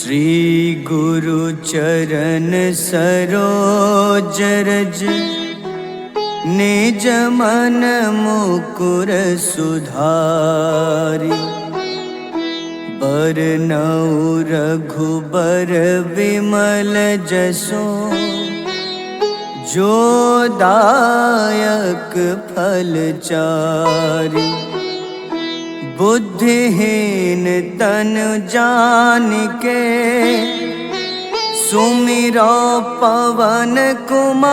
श्री गुरु चरण सरोज रज निज मन मुकुर सुधारि। बरनउँ रघुबर विमल जसो जो दायक फल चारि। बुद्धिहीन तनु जानिके सुमिरो पवन कुमार।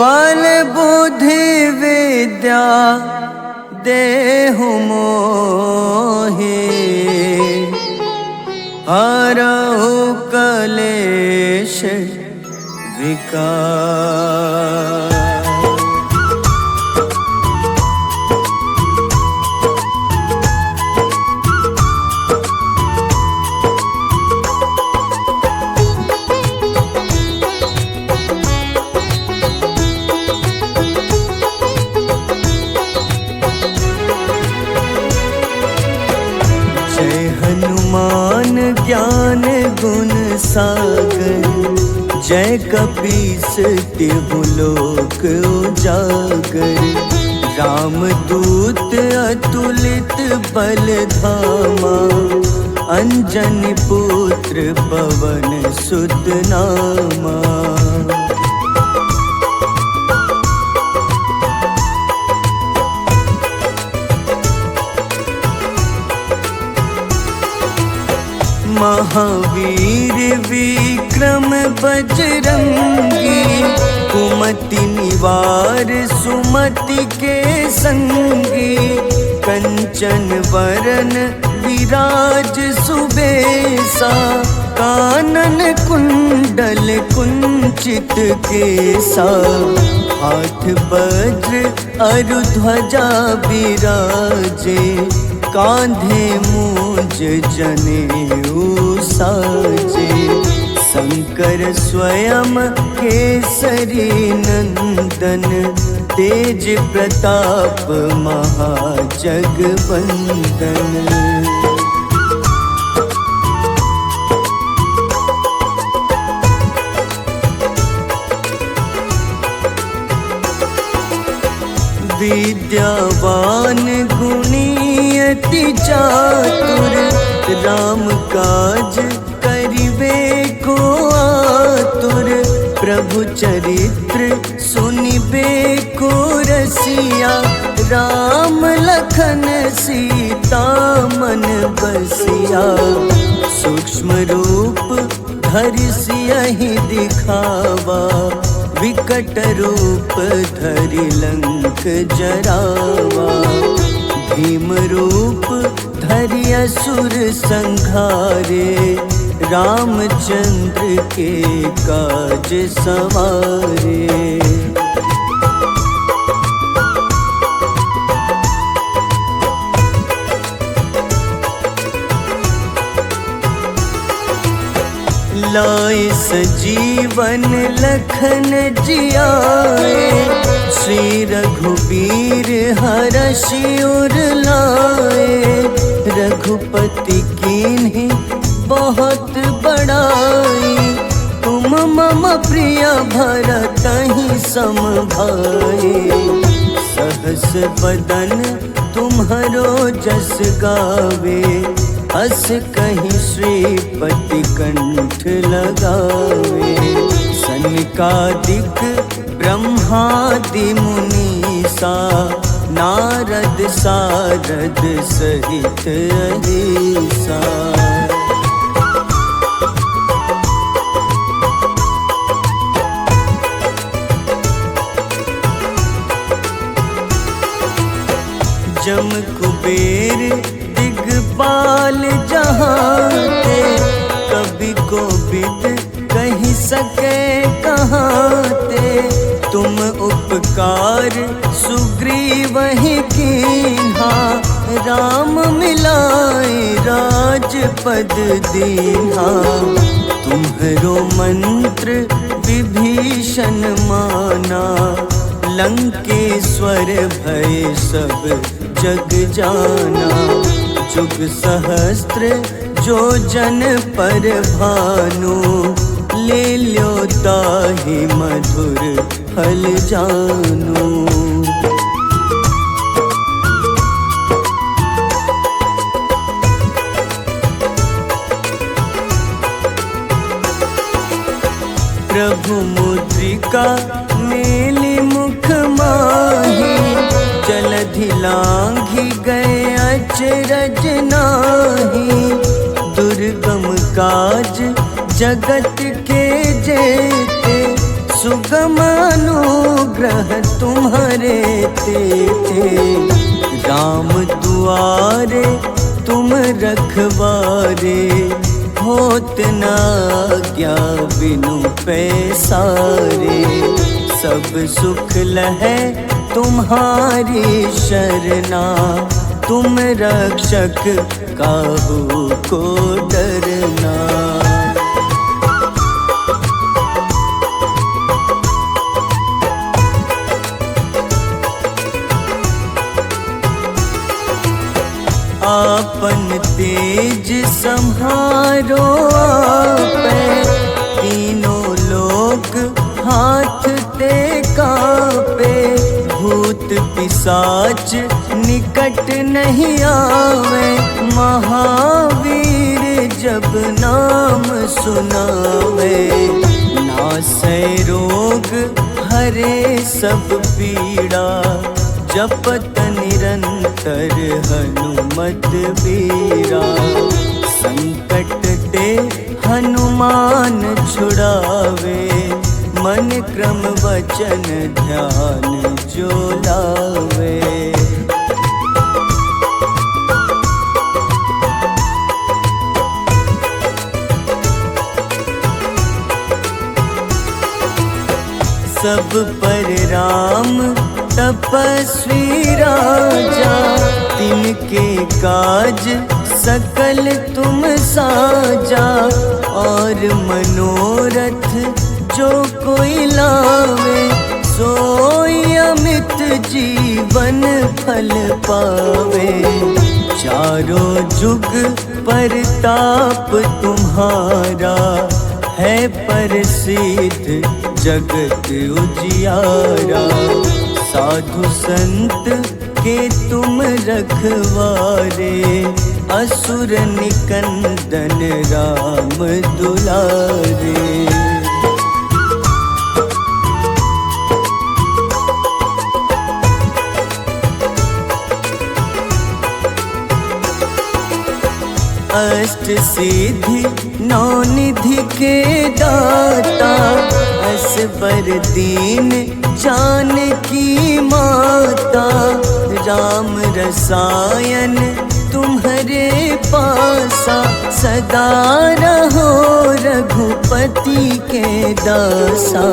बल बुद्धि विद्या देहु मोहि हरहु कलेश विकार। जय हनुमान ज्ञान गुण सागर। जय कपीस तिहु लोक उजागर। रामदूत अतुलित बल धामा। अंजनी पुत्र पवन सुत नामा। महावीर विक्रम बजरंगी। कुमति निवार सुमति के संगी। कंचन वरन विराज सुबेसा। कानन कुंडल कुंचित केसा। हाथ वज्र अरु ध्वजा बिराजे। कांधे मूंज जनेऊ साजे। शंकर स्वयं केसरी नंदन। तेज प्रताप महाजगवंदन। विद्यावान गुणी अति चातुर। राम काज करिबे को आतुर। प्रभु चरित्र सुनिबे को रसिया। राम लखन सीता मन बसिया। सूक्ष्म रूप धरि सियहि दिखावा। विकट रूप धरि लंक जरावा। भीम रूप धरि असुर संहारे। रामचंद्र के काज सवारे। लाए सजीवन लखन जियाए। श्री रघुबीर हरषि उर लाए। रघुपति कीन्ही बहुत बड़ाई। तुम मम प्रिय भरतहि सम भाई। सहस बदन तुम्हरो जस गावे। अस कहीं श्रीपति कंठ लगावे। सनकादिक ब्रह्मादि मुनीसा। नारद सारद सहित अहिसा। जम कुबेर दिगपाल जहाते। कवि कोविद कहि सके कहाते। तुम उपकार सुग्रीवहि कीन्हा। राम मिलाए राजपद दीन्हा। तुम्हरो मंत्र विभीषण माना। लंकेश्वर भय सब जग जाना। जुग सहस्त्र जो जन पर भानु, ले ल्यो ताहि मधुर फल जानू। प्रभु मुद्रिका मेली मुख माही, जलधि लांघि गए अचरज नाही। दुर्गम काज जगत के जेते, सुगम अनुग्रह तुम्हारे तेते। राम दुआरे तुम रखवारे, होत न आज्ञा बिनु पैसारे। सब सुख लहै तुम्हारी शरणा, तुम रक्षक काहू को डरना। आपन तेज सम्हारो आपै, तीनों लोक हाथ ते कापे। भूत पिशाच निकट नहीं आवे, महावीर जब नाम सुनावे। नासै रोग हरे सब पीड़ा, जपत निरंतर हनुमत बीरा। संकट ते हनुमान छुड़ावे, मन क्रम वचन ध्यान जो लावे। सब पर राम तपस्वी राजा, तिनके काज सकल तुम साजा। और मनोरथ जो कोई लावे, सोई अमित जीवन फल पावे। चारों जुग परताप तुम्हारा, है प्रसिद्ध जगत उजियारा। साधु संत के तुम रखवारे, असुर निकंदन राम दुलारे। अष्ट सिद्धि नौ निधि के दाता, असबर दीन जानकी माता। राम रसायन तुम्हारे पासा, सदा रहो रघुपति के दासा।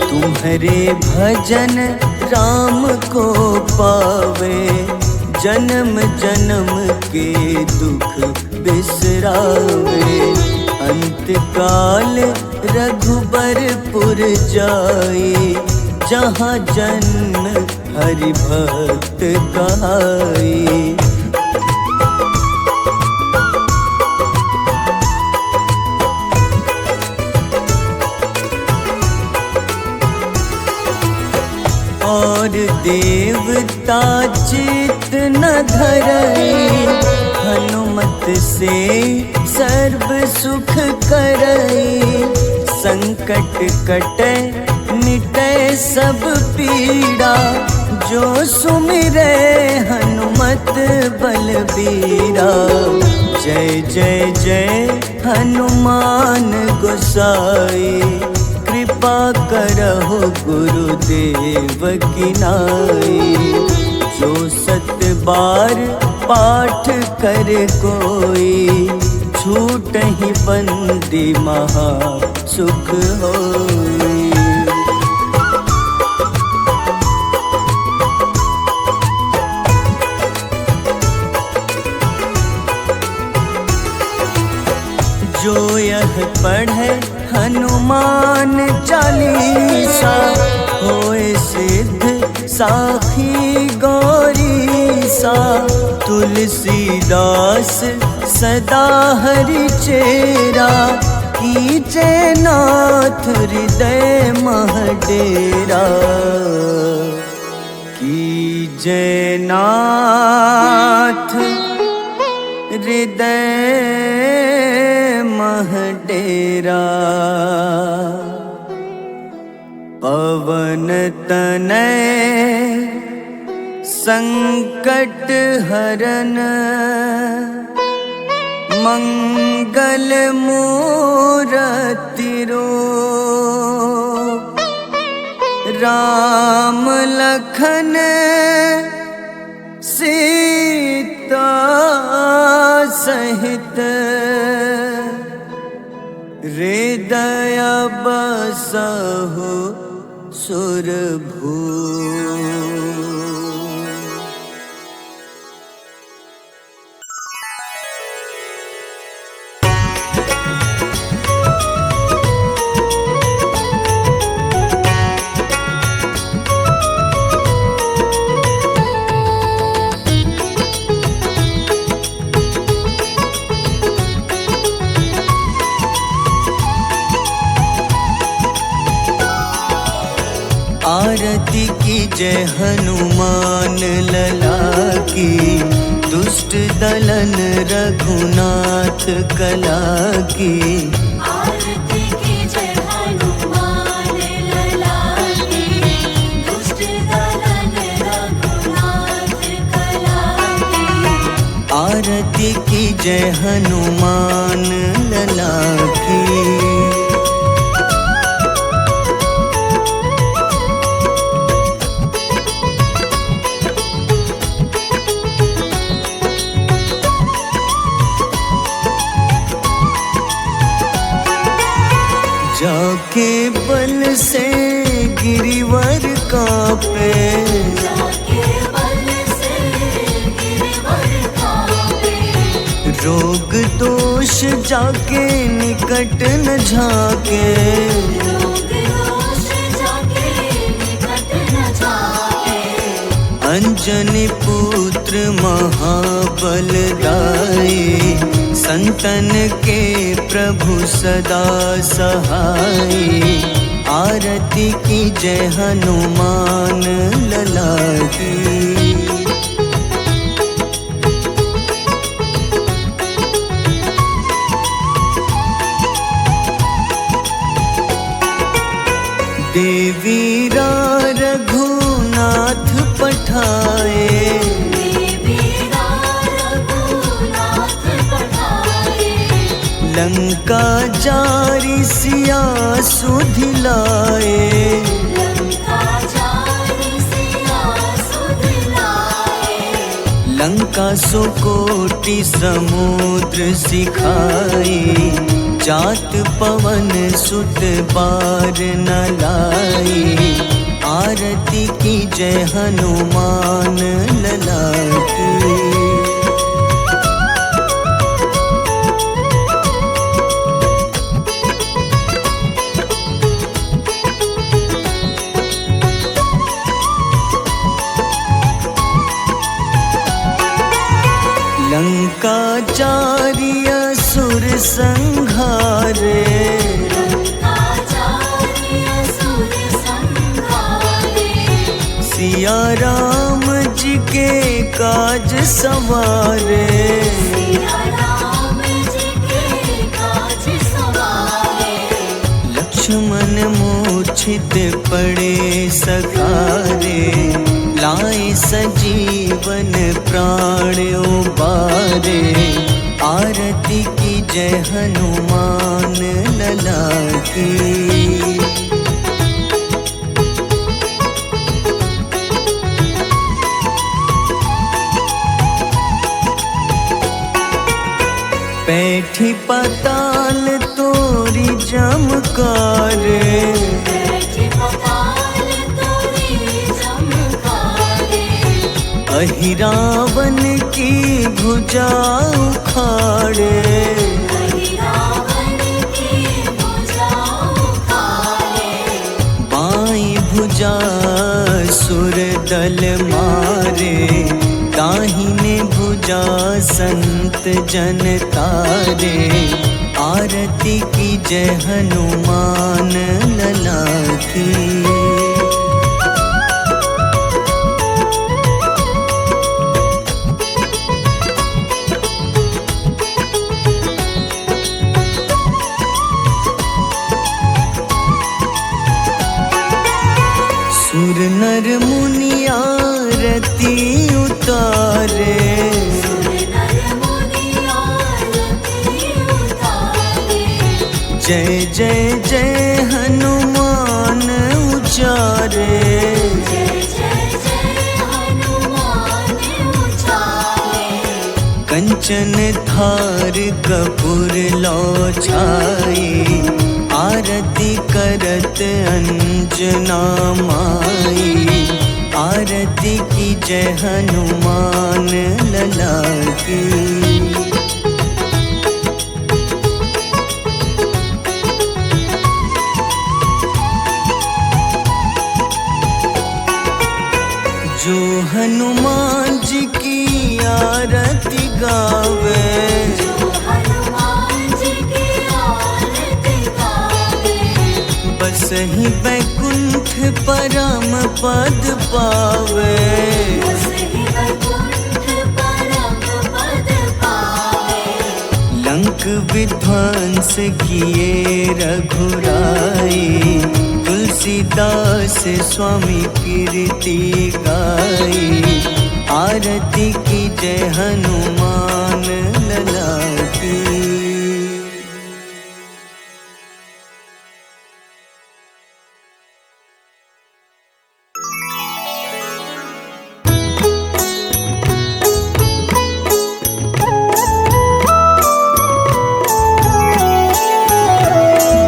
तुम्हारे भजन राम को पावे, जन्म जन्म के दुख बिसरावे। अंत काल रघुबरपुर जाई, जहाँ जन्म हरि भक्त कहाई। और देवता चित न धरई, हनुमत से सर्व सुख करई। संकट कटै मिटै सब पीड़ा, जो सुमिरै हनुमत बलबीरा। जय जय जय हनुमान गोसाई, कृपा करहु गुरुदेव की नाई। जो सत बार पाठ कर कोई, छूटहि बंदी महा सुख होई। जो यह पढ़े हनुमान चालीसा, होए सिद्ध साखी गौरीसा। तुलसीदास सदा हरि चेरा, कीजे नाथ हृदय मह डेरा। कीजे नाथ हृदय मह डेरा। पवन तनय संकट हरन, मंगल मूरति रूप। राम लखन सीता सहित, हृदय बसहु सुरभूप। आरती की जय हनुमान लला की, दुष्ट दलन रघुनाथ कला की। आरती की जय हनुमान लला की, दुष्ट दलन रघुनाथ कला की। आरती की जय हनुमान लला की। जाके बल से गिरिवर कांपे, जाके बल से गिरवर कांपे। रोग दोष जाके निकट न झाके। रोग दोष जाके निकट न जाके। अंजनी पुत्र महाबलदाई, संतन के प्रभु सदा सहाय। आरती की जय हनुमान लला की। देवीरा रघुनाथ पठाए, लंका जारी सिया सुधिलाए। लंका सुकोटि समुद्र सिखाए, जात पवन सुत बार न लाए। आरती की जय हनुमान लला की। लंका जारी असुर संघारे, सिया राम जी के काज सवारे। लक्ष्मण मूर्छित पड़े सकारे, लाए सजीवन प्राण उबारे। आरती की जय हनुमान लला की। बैठी पाताल तोरी जमकारे, अहिरावन की भुजा उखाड़े। बाईं भुजा सुर दल मारे, दाहिने भुजा संत जन तारे, आरती की जय हनुमान लला की। सुर नर मुनि आरती उतारे, जय जय जय हनुमान उचारे। कंचन थार कपूर लो छाई, आरती करत अंजना माई। आरती की जय हनुमान लला की। जो हनुमान जी की आरती गावे, बस ही बैकुंठ परम पद पावे। लंक विध्वंस किए रघुराई, तुलसीदास स्वामी कीर्ति गाई। आरती की जय हनुमान लला की।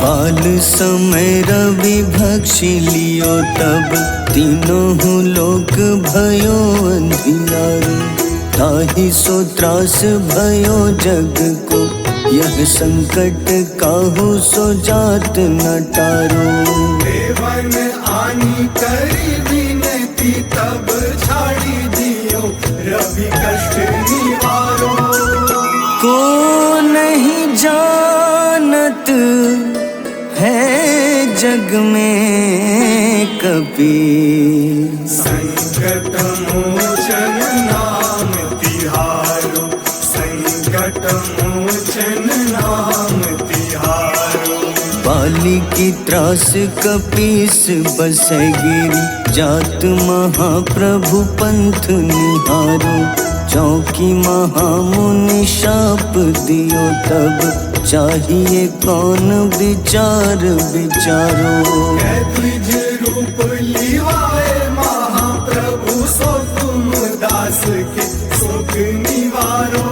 बाल समय रवि भक्षी लियो, तब तीनों लोक भयो अंधियारो। ताहि सो त्रास भयो जग को, यह संकट काहू सो जात न टारो। देवन आनी करी विनती, तब छाड़ी दियो रवि कष्ट निवारो। को नहीं जानत है जग में कपि, संकट मोचन नाम तिहारो। संकट मोचन नाम तिहारो। बाली की त्रास कपीस बसै गिरी, जात महाप्रभु पंथ निहारो। चौकी महामुनि शाप दियो, तब चाहिए कौन विचार विचारो। द्विज रूप लिवाए महाप्रभु, सो तुम दास के सुख निवारो।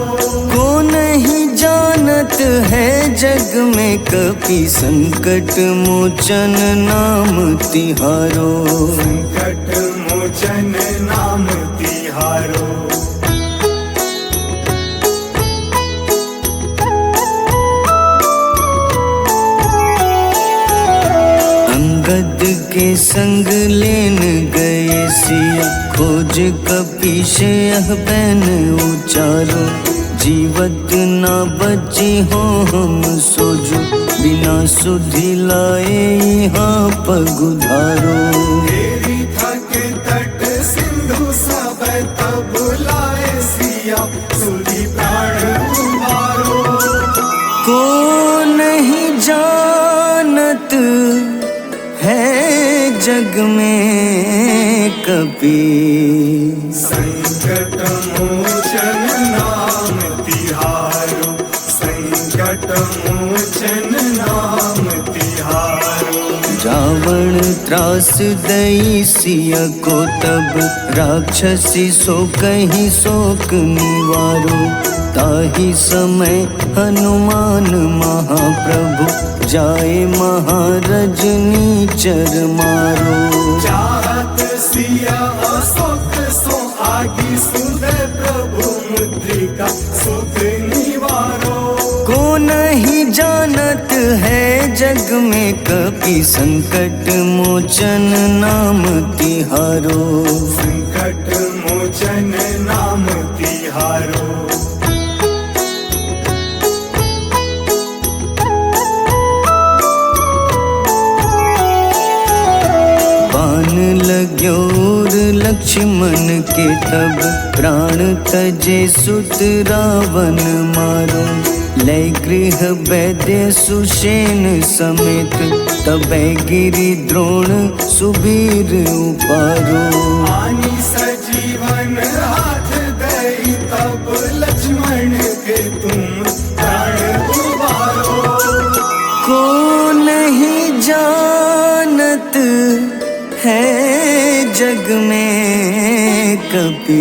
को नहीं जानत है जग में कपि, संकट मोचन नाम तिहारो। संकट मोचन नाम तिहारो। अंगद के संग लेन गए सिया, खोज कपीश यह बैन उचारो। जीवत ना बची हो हम सोजो, बिना सुधि लाए यहाँ पगुधारो। तेरी थके तट सिंधु सब तब लाए सिया, सुधि प्राण उबारो। को नहीं जानत है जग में कपि, संकट मोचन नाम तिहारो। संकट मोचन नाम तिहारो। रावण त्रास दई सिया को, तब राक्षसी सो कहीं शोक निवारो। ताहि समय हनुमान महाप्रभु, जाए महारजनी चर मारो। चाहत सिया अशोक सो आगी, सुधे प्रभु मुद्रिका सुख निवारो। को नहीं जानत है जग में कपि, संकट मोचन नाम तिहारो। संकट मोचन नाम लक्ष्मण के तब प्राण तजे सुत रावण मारो। लय गृह वैद्य सुषेण समेत तबै गिरि द्रोण सुबीर उपारो। आनी सजीवन हाथ दई तब लक्ष्मण के तुम प्राण उबारो। को नहीं जानत है जग में कपि,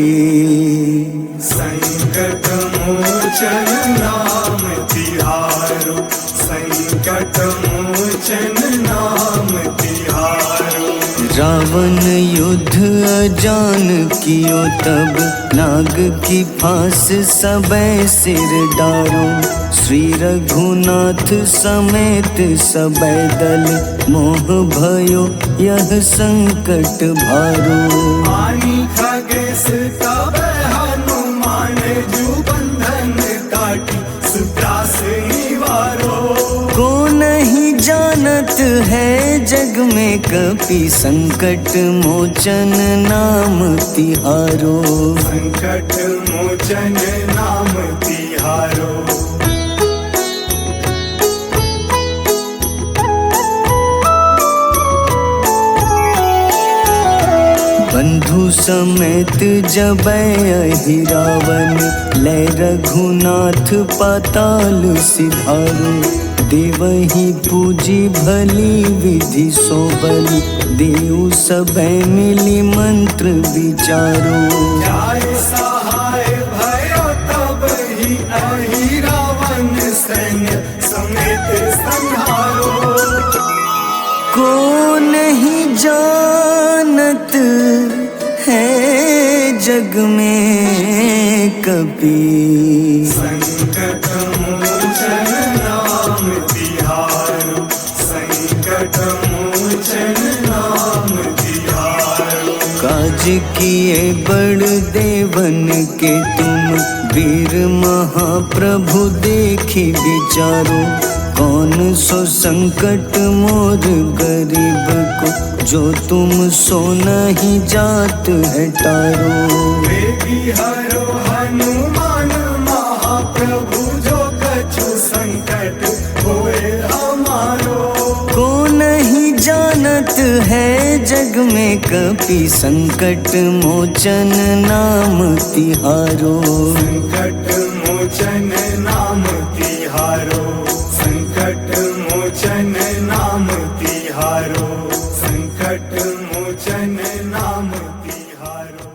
संकट मोचन नाम तिहारो। संकट मोचन नाम तिहारो। रावण युद्ध अजान कियो तब नाग की फांस सबै सिर डारो। श्री रघुनाथ समेत सबै दल मोह भयो यह संकट भारो। आनी खगेश तब हनुमान जू बंधन काटी सुत्रास निवारो। को नहीं जानत है जग में कपि, संकट मोचन नाम तिहारो। संकट मोचन नाम तिहारो। बंधु समेत जबै अहि रावण, लय रघुनाथ पाताल सिधारो। देवहि पूजी भली विधि सोबल, देव सबै मिली मंत्र विचारो। जाय सहाय भयो तब ही अहि रावण सैन्य समेत संहारो। को नहीं जानत है जग में कपि, संकट मोचन नाम तिहारो। संकट मोचन नाम तिहारो। काज किए बड़ देवन के तुम, वीर महाप्रभु देखी विचारो। कौन सो संकट मोर गरीब को, जो तुम सो नहीं जात है टारो। बेगी हरो हनुमान महाप्रभु, जो कछु संकट होए हमारो। को नहीं जानत है जग में कपि, संकट मोचन नाम तिहारो। संकट मोचन नाम तिहारो। संकट मोचन नाम तिहारो। संकट मोचन नाम तिहारो।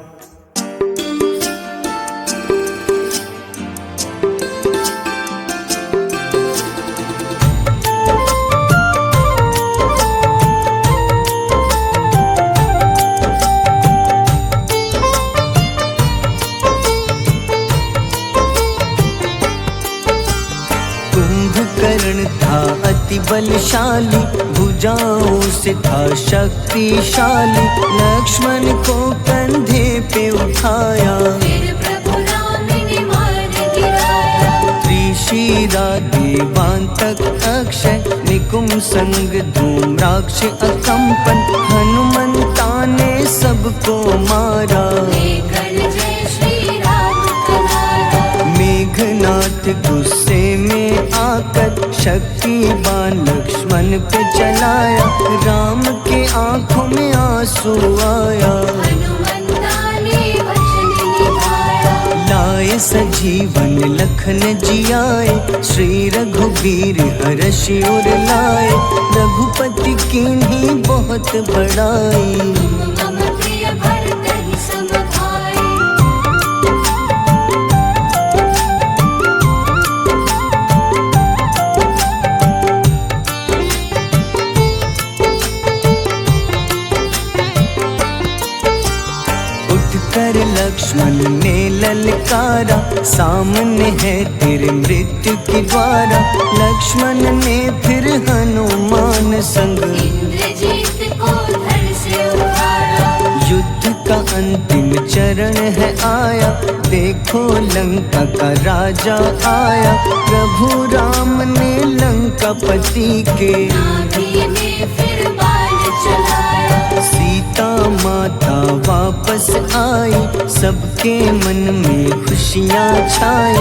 कुंभकर्ण था अति बलशाली, भुजाओं से था शक्तिशाली। लक्ष्मण को कंधे पे उठाया, फिर प्रभु राम ने मार गिराया। त्रिशिरा देवांतक अक्षय, निकुंभ संग धूम्राक्ष अकंपन। हनुमंता ने सबको मारा, लेकर जय श्री राम कनारा। मेघनाथ गुस्से में आकर शक्तिवान लक्ष्मण पे चलाया। राम के आंखों में आंसू आया, हनुमंता ने वचन निभाया। लाए सजीवन लखन जियाए, श्री रघुबीर हर्षि उर लाए। रघुपति कीन्ही बहुत बड़ाई, मम प्रिय भरत ही सम भाई। उठकर लक्ष्मण ने ललकारा, सामने है तेरे मृत्यु की द्वारा। लक्ष्मण ने फिर हनुमान संग, इंद्रजीत को धड़ से उतारा। युद्ध का अंतिम चरण है आया, देखो लंका का राजा आया। प्रभु राम ने लंकापति के, नाभि में फिर बाण चलाया। सीता माता वापस आई, सबके मन में खुशियाँ छाई।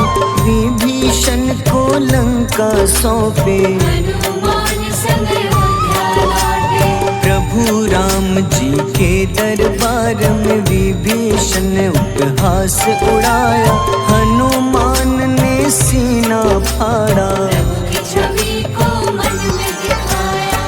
विभीषण को लंका सौंपे, हनुमान संग अयोध्या लौटे। प्रभु राम जी के दरबार में विभीषण ने उपहास उड़ाया। हनुमान ने सीना फाड़ा, प्रभु की छवि को मन में दिखाया।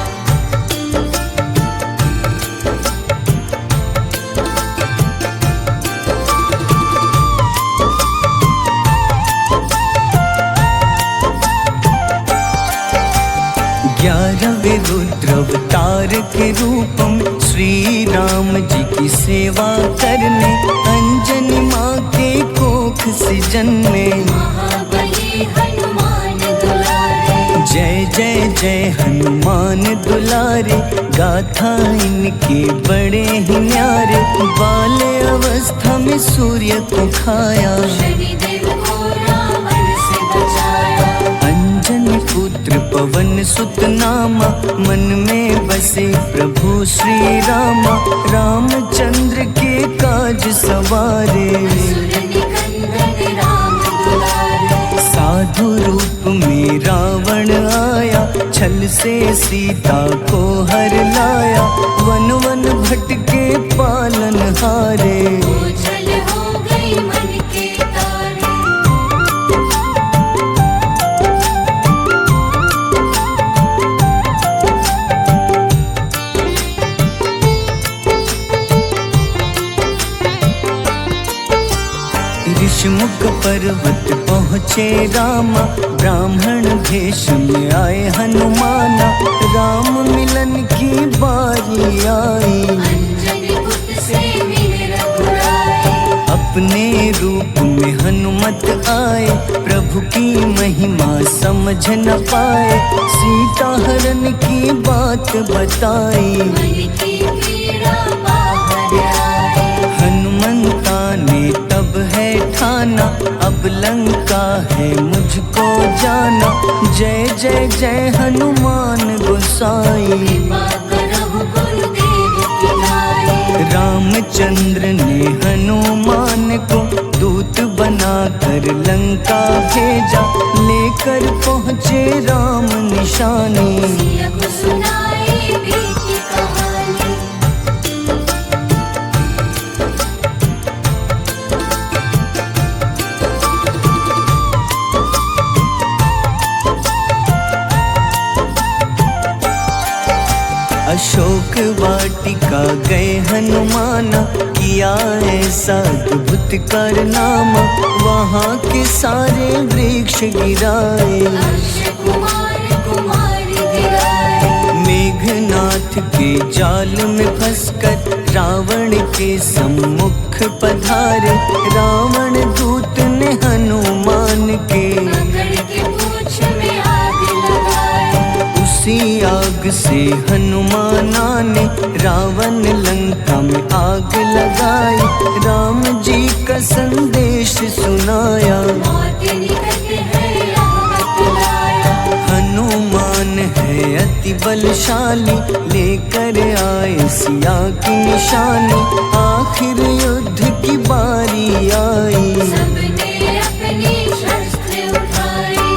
ग्यारहवें रुद्र अवतार के रूप में श्री राम जी की सेवा करने, अंजनी माँ के कोख से जन्मे। महाबली हनुमान दुलारे, जय जय जय हनुमान दुलारे, गाथा इनके बड़े ही न्यारे। बाल्य अवस्था में सूर्य को खाया, शनिदेव को रावण से बचाया। अंजनी पुत्र पवन सुत नामा, मन में बसे प्रभु श्री रामा। रामचंद्र के काज सवारे, असुर निकंदन राम दुलारे। साधु रूप में रावण आया, छल से सीता को हर लाया। वन वन भटके पालन हारे, ओझल हो गई मन के तारे। ऋषिमुख पर्वत पहुँचे रामा, ब्राह्मण भेष में आए हनुमाना। राम मिलन की बारी आई, अंजनी पुत्र से मिले रघुराई। अपने रूप में हनुमत आए, प्रभु की महिमा समझ न पाए। सीता हरण की बात बताई, मन की पीड़ा बाहर आई। हनुमंता ने तब है ठाना, अब लंका है मुझको जाना। जय जय जय हनुमान गोसाई, कृपा करहु गुरुदेव की नाई। रामचंद्र ने हनुमान को दूत बनाकर लंका भेजा। लेकर पहुँचे राम निशानी, सिया को सुनाई बीती कहानी। अशोक वाटिका गए हनुमाना, किया ऐसा अद्भुत कारनामा। वहाँ के सारे वृक्ष गिराए, अक्षय कुमार कुमारी गिराए। मेघनाथ के जाल में फंसकर रावण के सम्मुख पधारे। रावण दूत ने हनुमान के पकड़ के पूंछ में आग लगाए। उसी आग से हनुमाना ने रावण लंका में आग लगाई। राम जी का संदेश सुनाया, मौत निकट है यह बतलाया। हनुमान है अति बलशाली, लेकर आए सिया की निशानी। आखिर युद्ध की बारी आई, सबने अपनी शस्त्र उठाई।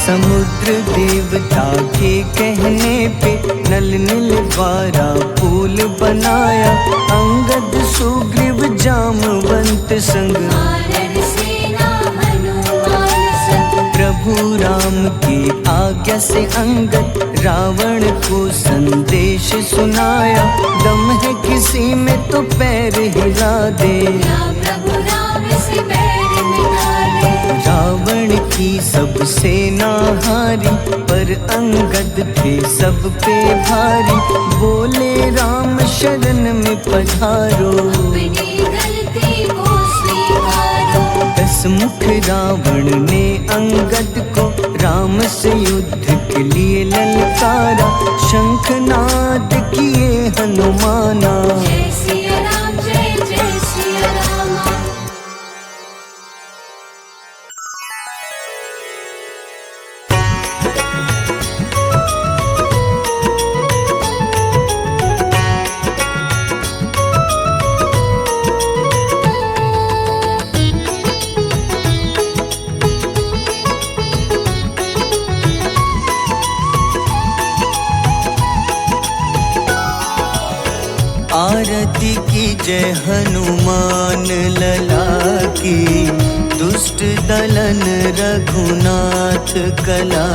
समुद्र देवता के कहने पे नल नील द्वारा पुल बनाया। अंगद सुग्रीव जामवंत संग, वानर सेना हनुमान संग। प्रभु राम की आज्ञा से अंगद रावण को संदेश सुनाया। दम है किसी में तो पैर हिला दे, या प्रभु राम से बैर मिटा दे। रावण की सब सेना हारी, पर अंगद थे सब पे भारी। बोले राम शरण में पधारो, अपनी गलती को स्वीकारो। दस मुख रावण ने अंगद को राम से युद्ध के लिए ललकारा। शंखनाद किए हनुमाना, जय सिया राम जय जय सिया जय हनुमान लला की, दुष्ट दलन रघुनाथ कला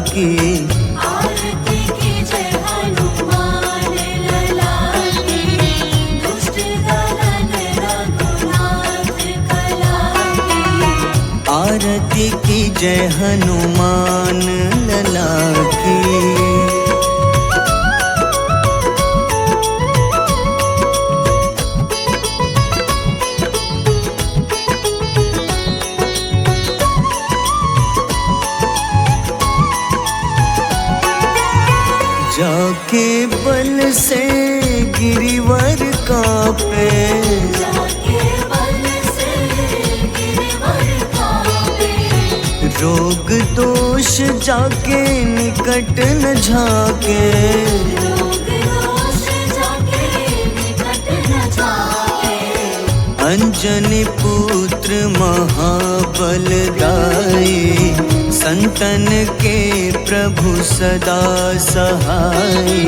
की। आरती कीजय हनुमान लला की, दुष्ट दलन रघुनाथ कला की। आरती की जय हनुमान लला की। जाके बल से गिरिवर कांपे, जाके बल से गिरवर कांपे। रोग दोष जाके निकट न झाके। रोग दोष जाके निकट न जाके। अंजनी पुत्र महाबल दाई, संतन के प्रभु सदा सहाय।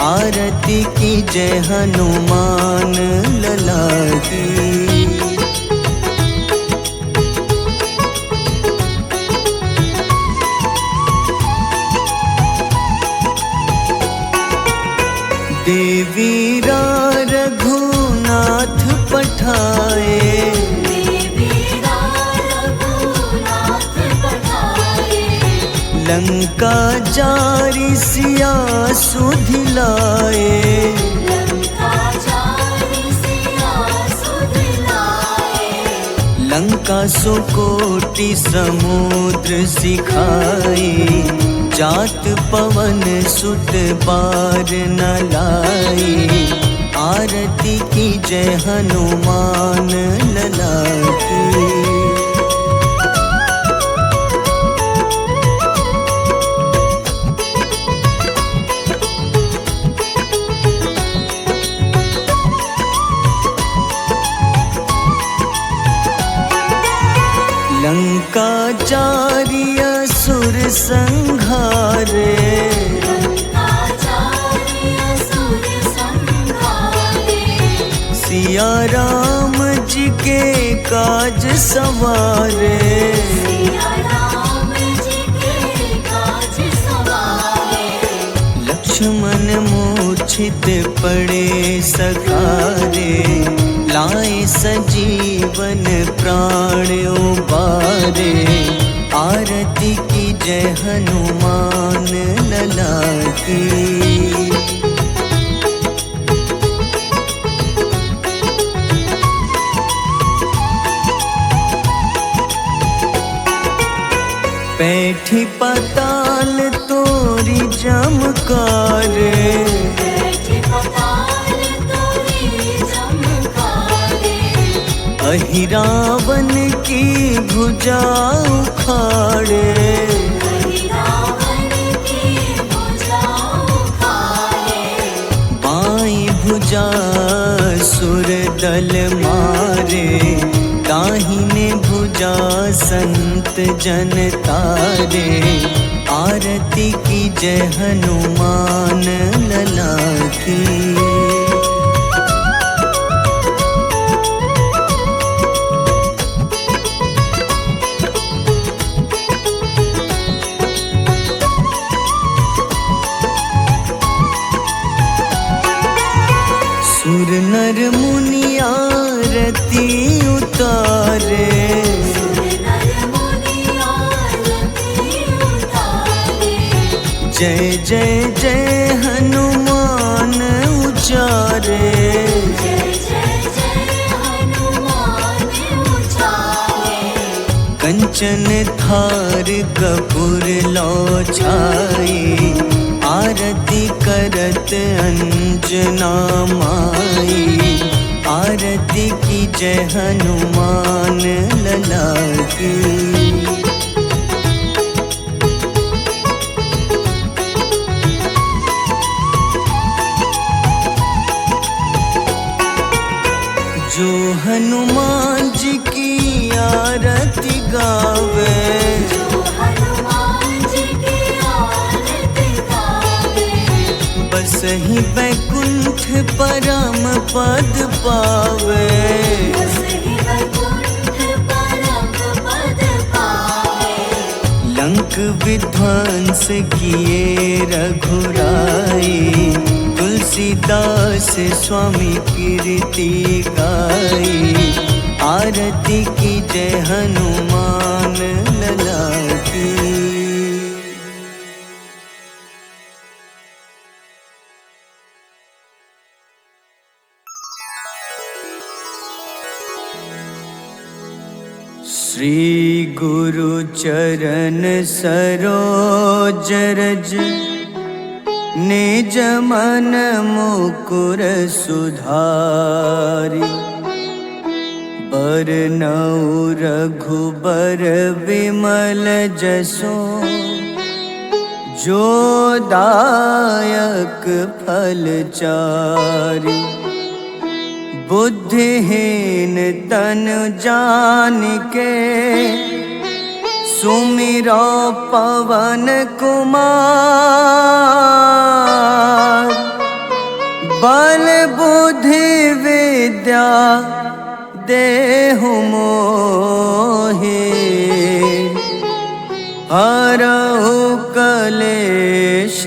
आरती की जय हनुमान लला की। देवीरा रघुनाथ पठाए, देवीरा रघुनाथ पठाए। लंका जारी सिया सुधिलाए। लंका जारी सिया सुधिलाए। लंका सुकोटि समुद्र सिखाई, जात पवन सुत बार न लाई। आरती की जय हनुमान लला की। लंका जारी असुर संघारे, लंका जारी असुर संघारे। सिया राम जी के काज सवारे। सिया राम जी के काज सवारे। लक्ष्मण मूर्छित पड़े सखारे, लाए सजीवन प्राण उबारे। आरती की जय हनुमान लला की। बैठी पाताल तोरी जमकारे, बैठी पताल तोरी जमकारे। अहिरावन की भुजा उखाड़े। रावण की भुजा उखाड़े। बाईं भुजा सुर दल मारे, दाहिने भुजा संत जन तारे। आरती की जय हनुमान लला की। सुर नर मुनि आरती उतारे, नर मुनि आरती उतारे। जय जय जय हनुमान उचारे। जय जय जय हनुमान उचारे। कंचन थार कपूर लो छाई, आरती करत अंजना माई। आरती की जय हनुमान लला की। जो हनुमान जी की आरती गावे, जो हनुमान जी की आरती गावे। बस बसहि बैकुंठ परम पद पावे। बसहि वैकुंठ परम पद पावे। लंक विध्वंस किए रघुराई, तुलसीदास स्वामी कीर्ति गाई। आरती की जय हनुमान लला की। श्री गुरु चरण सरोज रज, निज मन मुकुर सुधारि। बरनउँ रघुबर विमल जसो, जो दायक फल चारि। बुद्धिहीन तनु जानिके, सुमिरो पवन कुमार। बल बुद्धि विद्या देहु मोहि, हरहु कलेश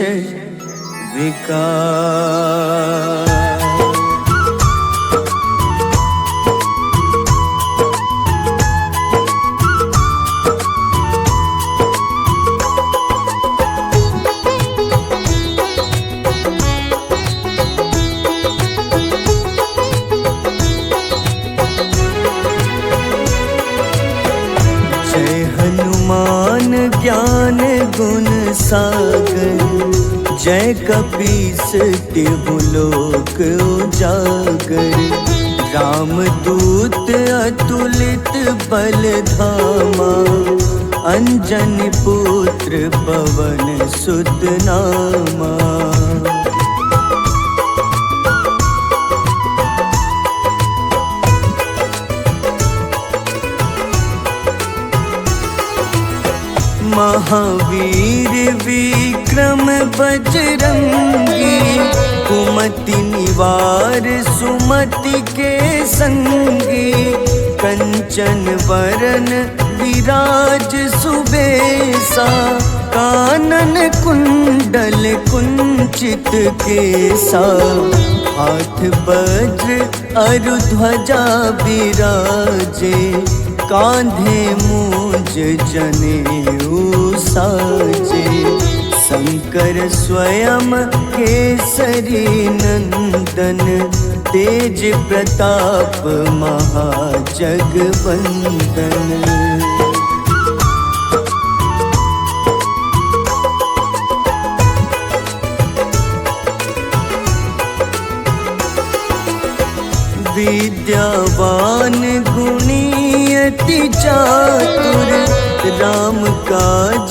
विकार। ज्ञान गुण सागर, जय कपीस तिहु लोक उजागर। रामदूत अतुलित बल धामा, अंजनी पुत्र पवन सुत नामा। महावीर विक्रम बजरंगी, कुमति निवार सुमति के संगी। कंचन वरन विराज सुबेसा, कानन कुंडल कुंचित केसा। हाथ वज्र अरु ध्वजा बिराजे, कांधे मूंज जनेऊ साजे। शंकर स्वयं केसरी नंदन, तेज प्रताप महाजगवंदन। विद्यावान गुणी अति चातुर, राम काज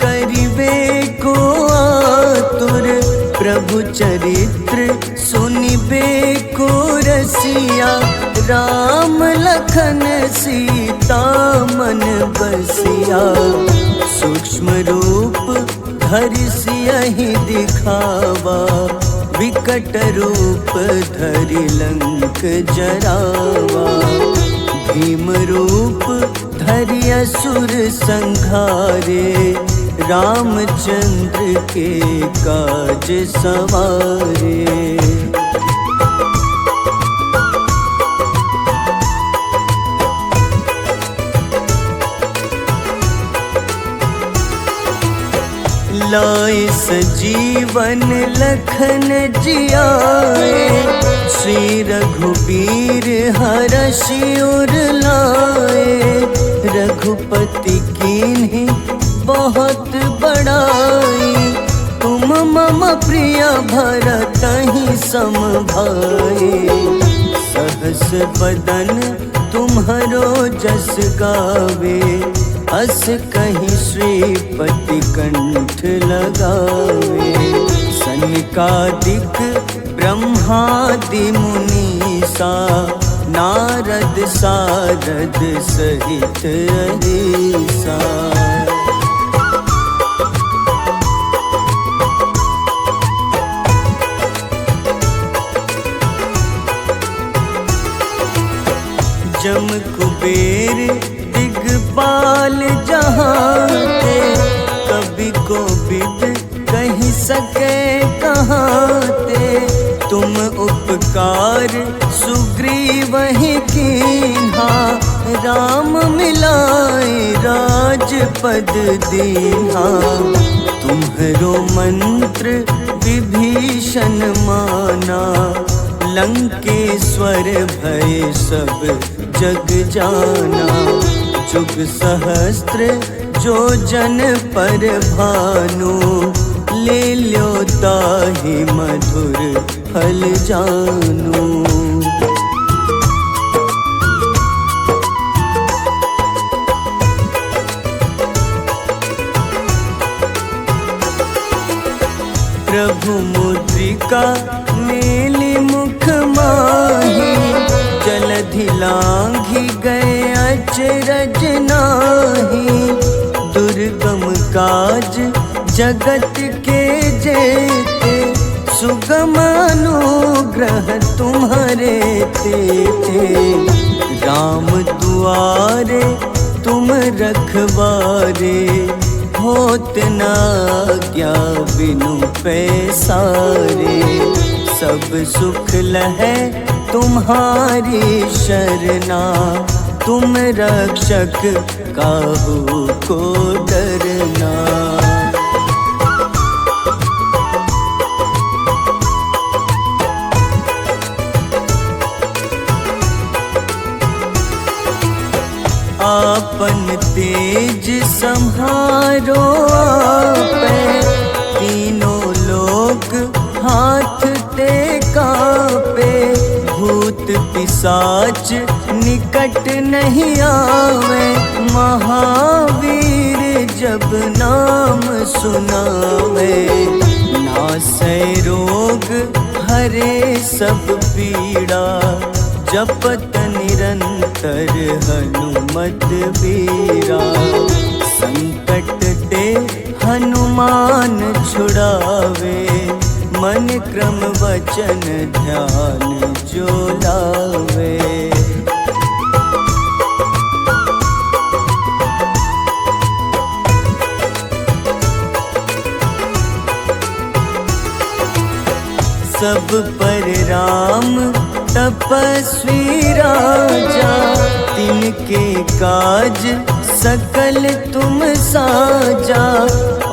करिबे को आतुर। प्रभु चरित्र सुनिबे को रसिया, राम लखन सीता मन बसिया। सूक्ष्म रूप धरि सियहि दिखावा, विकट रूप धरि लंक जरावा। भीम रूप धरि असुर संहारे, रामचंद्र के काज सवारे। लाए सजीवन लखन जियाए, श्री रघुबीर हरषि उर लाए। रघुपति कीन्ही बहुत बड़ाई, तुम मम प्रिय भरतहि सम भाई। सहस बदन तुम्हरो जस गावे, अस कहीं श्रीपति कंठ लगावे। सनकादिक ब्रह्मादि मुनीसा, नारद सारद सहित अहिसा। यम कुबेर दिगपाल जहाँ थे, कभी को विद कही सके कहाँ ते। तुम उपकार सुग्रीव ही कीन्हा, राम मिलाए राजपद दीन्हा। तुम्हरो मंत्र विभीषण माना, लंकेश्वर भय सब जग जाना। जुग सहस्त्र जो जन पर भानु, ले ल्यो ताहि मधुर फल जानू। प्रभु मुद्रिका मेली मुख माही, जलधि लांघि गए अचरज नाही। दुर्गम काज जगत के जेते, सुगम अनुग्रह तुम्हारे तेते। राम दुआरे तुम रखवारे, होत न आज्ञा बिनु पैसारे। सब सुख लहै तुम्हारी शरणा, तुम रक्षक काहू को डरना। आपन तेज सम्हारो आपै, तीनों लोक हाथ टेका पे। भूत पिशाच निकट नहीं आवे, महावीर जब नाम सुनावे। नासै रोग हरे सब पीड़ा, जपत निरंतर हनुमत बीरा। संकट ते हनुमान छुड़ावे, मन क्रम वचन ध्यान जो लावे। सब पर राम तपस्वी राजा, तिनके काज सकल तुम साजा।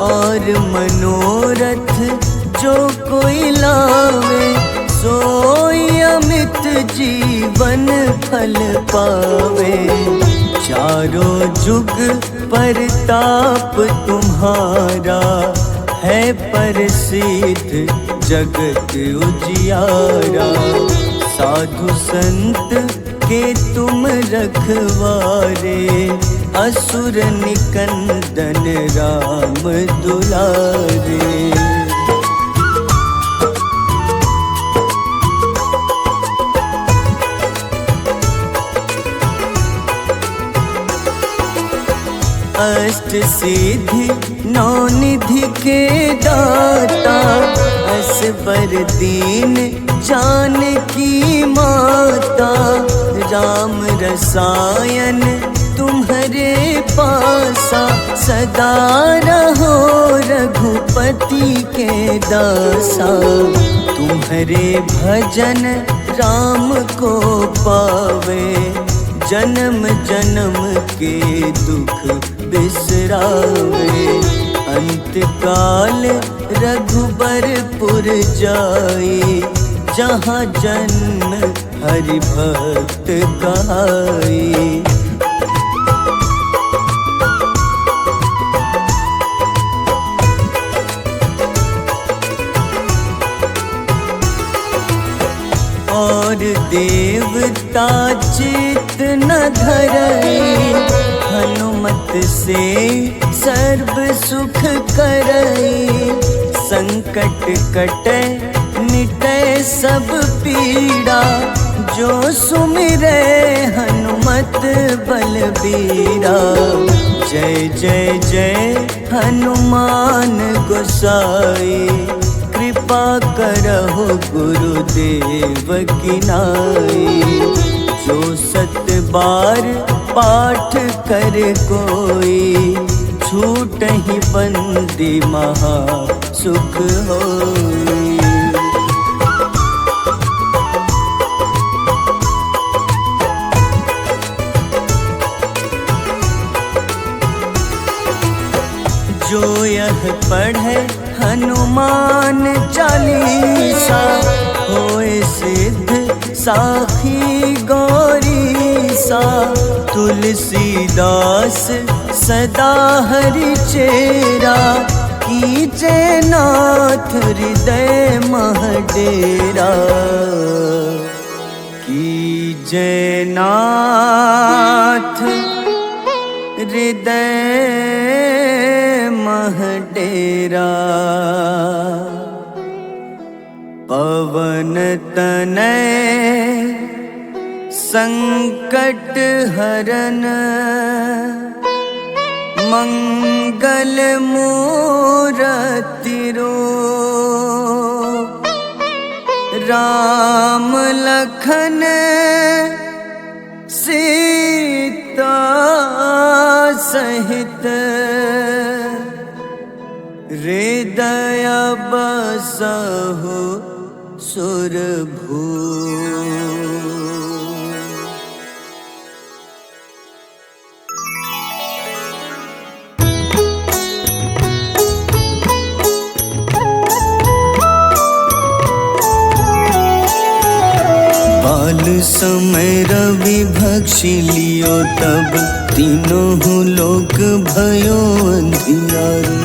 और मनोरथ जो कोई लावे, सोई अमित जीवन फल पावे। चारों जुग परताप तुम्हारा, है प्रसिद्ध जगत उजियारा। साधु संत के तुम रखवारे, असुर निकंदन राम दुलारे। अष्ट सिद्धि नौ निधि के दाता, असबर दीन जानकी माता। राम रसायन तुम्हारे पासा, सदा रहो रघुपति के दासा। तुम्हारे भजन राम को पावे, जन्म जन्म के दुख बिसरावे। अंत काल रघुबरपुर जाई, जहाँ जन्म हरि भक्त कहाई। और देवता चित न धरई, हनुमत से सर्व सुख करई। संकट कटे मिटे सब पीड़ा, जो सुमिरे हनुमत बलबीरा। जय जय जय हनुमान गोसाई, कृपा करहु गुरुदेव की नाई। जो 7 बार पाठ कर कोई, छूटहि बंदी महा सुख होई। जो यह पढ़े हनुमान चालीसा, होए सिद्ध साखी गौरीसा। तुलसीदास सदा हरि चेरा, कीजे नाथ हृदय मह डेरा। कीजे नाथ हृदय मह डेरा। पवन तनय संकट हरन, मंगल मूरति रूप। राम लखन सीता सहित, हृदय बसहु सुरभूप। बाल समय रवि भक्षि लियो, तब तीनों लोक भयो अंधियारो।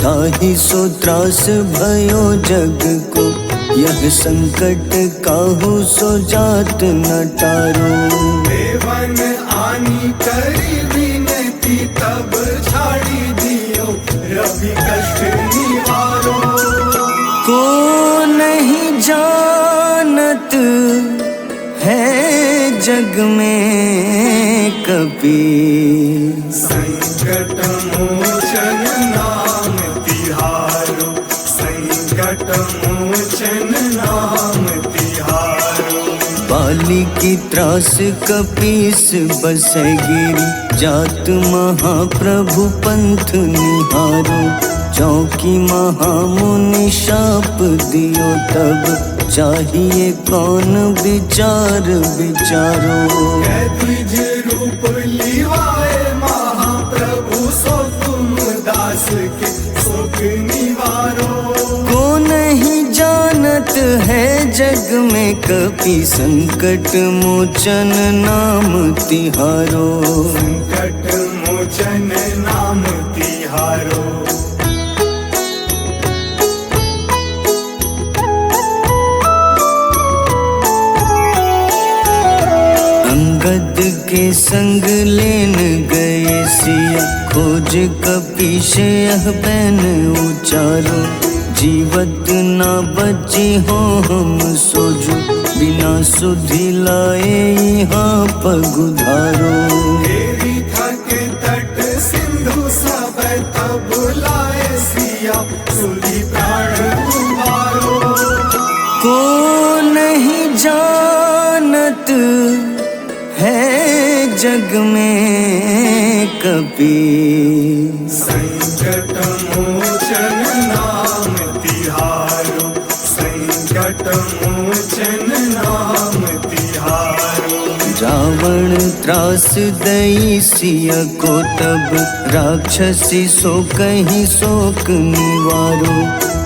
ताहि सो त्रास भयो जग को, यह संकट काहू सो जात न टारो। देवन आनी करी विनती, तब छाड़ी दियो रवि कष्ट निवारो। को नहीं जानत है जग में कपि, संकट मोचन नाम तिहारो। संकट मोचन नाम तिहारो। बाली की त्रास कपीस बसै गिरी, जात महाप्रभु पंथ निहारो। चौकी महामुनि शाप दियो, तब चाहिए कौन विचार विचारो। द्विज रूप लिवाए महाप्रभु, सो तुम दास के सुख निवारो। को नहीं जानत है जग में कपि, संकट मोचन नाम तिहारो। संकट मोचन नाम तिहारो। अंगद के संग लेन गए सिया, खोज कपीश यह बैन उचारो। जीवत ना बची हो हम सोजो, बिना सुधि लाए यहाँ पगुधारो। देवी थके तट सिंधु सब, तब लाए सिया सुधि प्राण उबारो। को नहीं जानत है जग में कपि, संकट मोचन नाम तिहारो। संकट मोचन नाम तिहारो। रावण त्रास दई सिया को, तब राक्षसी सो कहीं शोक निवारो।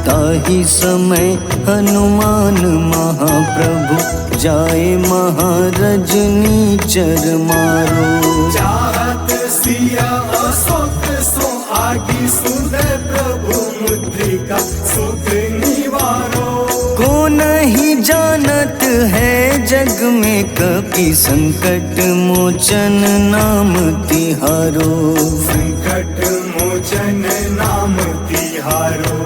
ताहि समय हनुमान महाप्रभु, जाए महारजनी चर मारो। चाहत सिया अशोक सो आगी, सुदय प्रभु मुद्रिका सुख निवारो। को नहीं जानत है जग में कपि, संकट मोचन नाम तिहारो। संकट मोचन नाम तिहारो।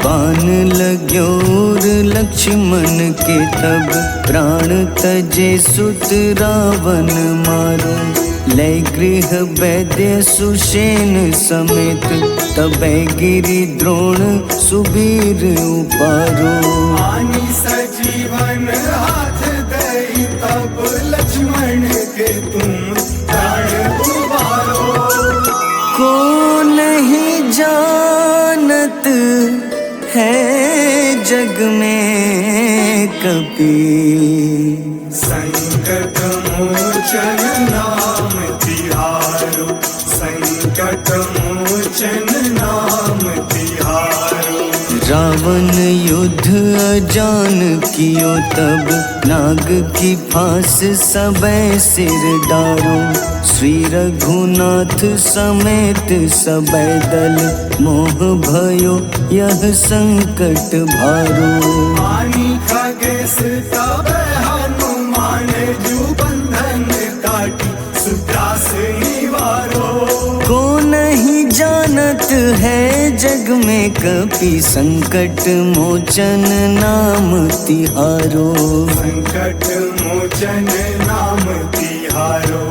बान लग्योर लक्ष्मण के, तब प्राण तजे सुत रावण मारो। लय गृह वैद्य सुषेण समेत तबै गिरि द्रोण सुबीर उपारो। आनी सजीवन हाथ दई तब लक्ष्मण के तुम प्राण उबारो। को नहीं जानत है जग में कपि, संकट मोचन नाम तिहारो, संकट मोचन नाम तिहारो। रावण युद्ध अजान कियो तब, नाग की फांस सबै सिर डारो। श्री रघुनाथ समेत सबै दल, मोह भयो यह संकट भारो। आनी खगेश तब हनुमान जू बंधन काटी, सुत्रास निवारो। को नहीं जानत है जग में कपि, संकट मोचन नाम तिहारो। संकट मोचन नाम तिहारो।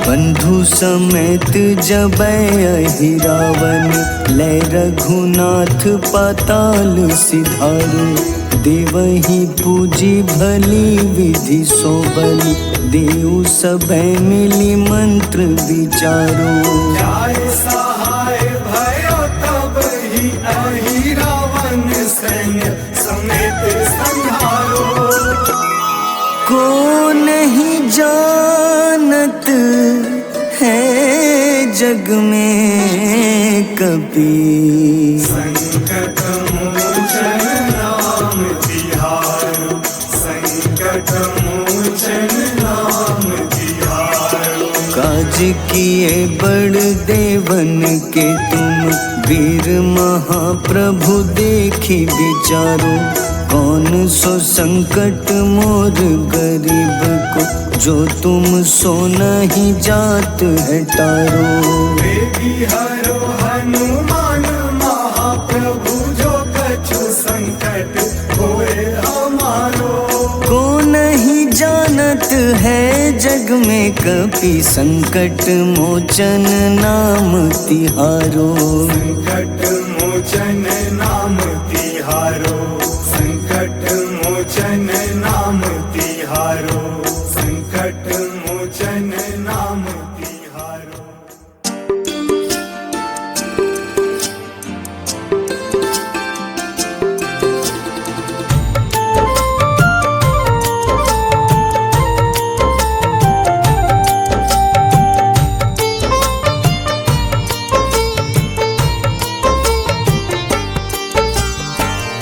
बंधु समेत जबै अहि रावण, लय रघुनाथ पाताल सिधारो। देवहि पूजी भली विधि सोबल, देव सबै मिली मंत्र विचारो। जाय सहाय भयो तब ही अहि रावण सैन्य समेत संहारो। को नहीं जानत है जग में कपि, संकट मोचन नाम तिहारो, संकट मोचन नाम तिहारो। काज किए बड़ देवन के तुम, वीर महाप्रभु देखी विचारो। कौन सो संकट मोर गरीब को, जो तुम सो नहीं जात है टारो। बेगी हरो हनुमान महाप्रभु, जो कछु संकट होए हमारो। को नहीं जानत है जग में कपि, संकट मोचन नाम तिहारो। संकट मोचन नाम तिहारो, संकट मोचन नाम तिहारो, संकट मोचन नाम तिहारो।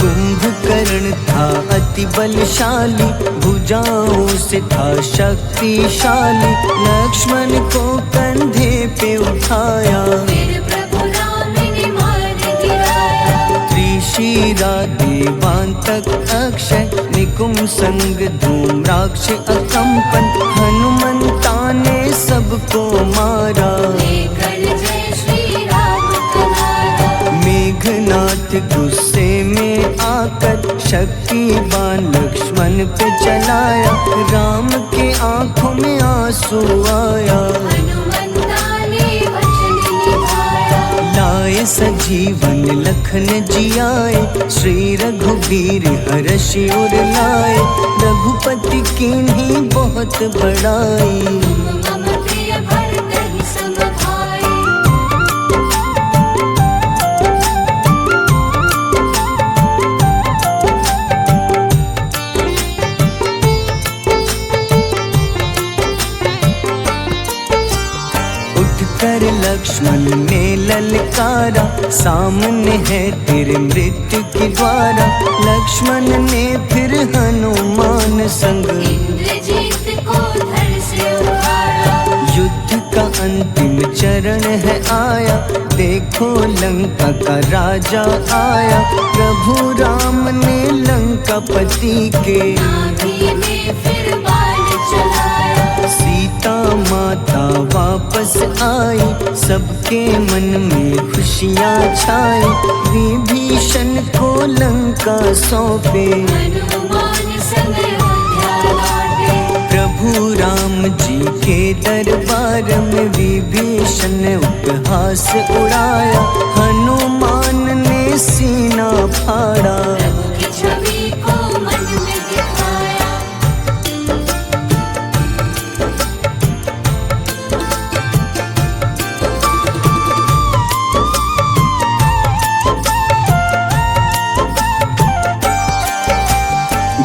कुंभकर्ण था अति बलशाली, भुजाओं से था शक्तिशाली। लक्ष्मण को कंधे पे उठाया, फिर प्रभु राम ने मार गिराया। त्रिशिरा देवांतक अक्षय, निकुंभ संग धूम्राक्ष अकंपन। हनुमंता ने सबको मारा, लेकर जय श्री राम तुम्हारा। मेघनाथ गुस्से में आकर, शक्तिवान लक्ष्मण पे चलाया। राम के आंखों में आंसू आया, हनुमंता ने वचन निभाया। लाए सजीवन लखन जियाए, श्री रघुबीर हर्षि उर लाए। रघुपति कीन्ही बहुत बड़ाई, मम प्रिय भरत ही सम भाई। उठकर लक्ष्मण ने ललकारा, सामने है तेरे मृत्यु की द्वारा। लक्ष्मण ने फिर हनुमान संग, इंद्रजीत को धड़ से उतारा। युद्ध का अंतिम चरण है आया, देखो लंका का राजा आया। प्रभु राम ने लंकापति के, नाभि में फिर बाण चलाया। सीता माता वापस आई, सबके मन में खुशियाँ छाई। विभीषण को लंका सौंपे, हनुमान संग अयोध्या लौटे। प्रभु राम जी के दरबार में विभीषण ने उपहास उड़ाया। हनुमान ने सीना फाड़ा, प्रभु की छवि को मन में दिखाया।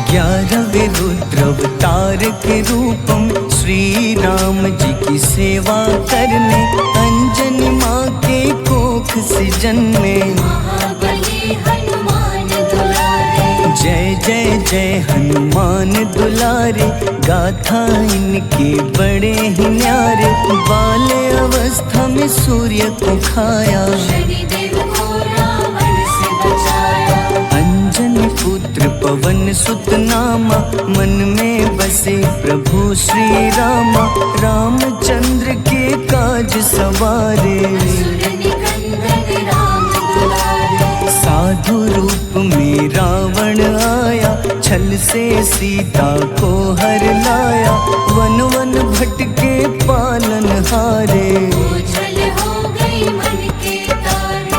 ग्यारहवें रुद्र अवतार के रूपम श्री राम जी की सेवा करने, अंजनी माँ के कोख से जन्मे। महाबली हनुमान दुलारे, जय जय जय हनुमान दुलारे, गाथा इनके बड़े ही न्यारे। बाल्य अवस्था में सूर्य को खाया, शनिदेव को रावण से बचाया। अंजनी पुत्र पवन सुत नामा, मन में बसे प्रभु श्री रामा। रामचंद्र के काज सवारे, असुर निकंदन राम दुलारे। साधु रूप में रावण आया, छल से सीता को हर लाया। वन वन भटके पालन हारे, ओझल हो गई मन के तारे।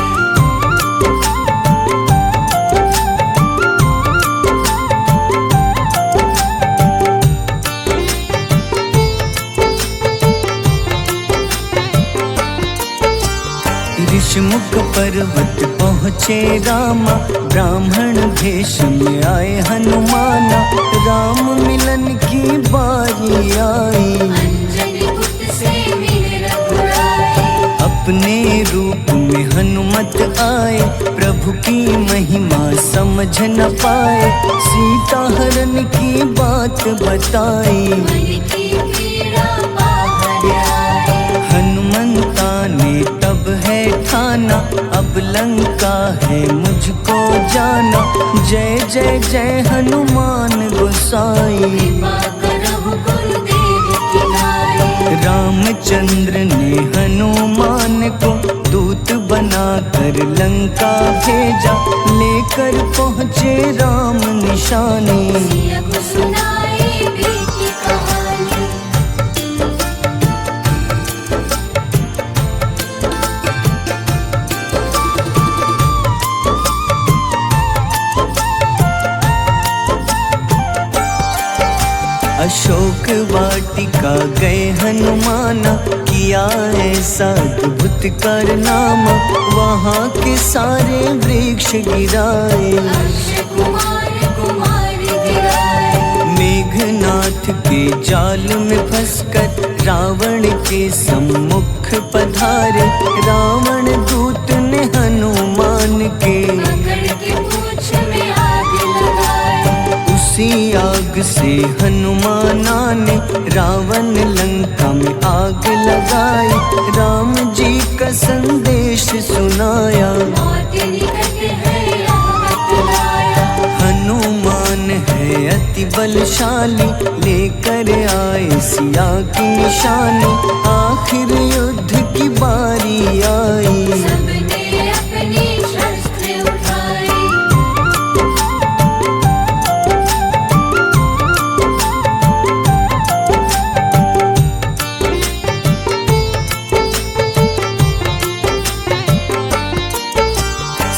ऋषमुख पर्वत पहुँचे रामा, ब्राह्मण भेष में आए हनुमाना। राम मिलन की बारी आई, अंजनी पुत्र से मिल रघुराई। अपने रूप में हनुमत आए, प्रभु की महिमा समझ न पाए। सीता हरण की बात बताई, मन की पीड़ा बाहर आई। हनुमंता ने तब है ठाना, अब लंका है मुझको जाना। जय जय जय हनुमान गोसाई, कृपा करहु गुरुदेव की नाई। रामचंद्र ने हनुमान को दूत बनाकर लंका भेजा। लेकर पहुँचे राम निशानी, सिया को सुनाई बीती कहानी। अशोक वाटिका गए हनुमाना, किया ऐसा अद्भुत कारनामा। वहाँ के सारे वृक्ष गिराए, अक्षय कुमार कुमार गिराए। मेघनाथ के जाल में फंसकर रावण के सम्मुख पधारे। रावण दूत ने हनुमान के पकड़ के पूंछ में आग लगाए। उसी आग से हनुमाना ने रावण लंका में आग लगाई। राम जी का संदेश सुनाया, मौत निकट है यहाँ बतलाया। हनुमान है अति बलशाली, लेकर आए सिया की निशानी। आखिर युद्ध की बारी आई, सबने अपनी शस्त्र उठाई।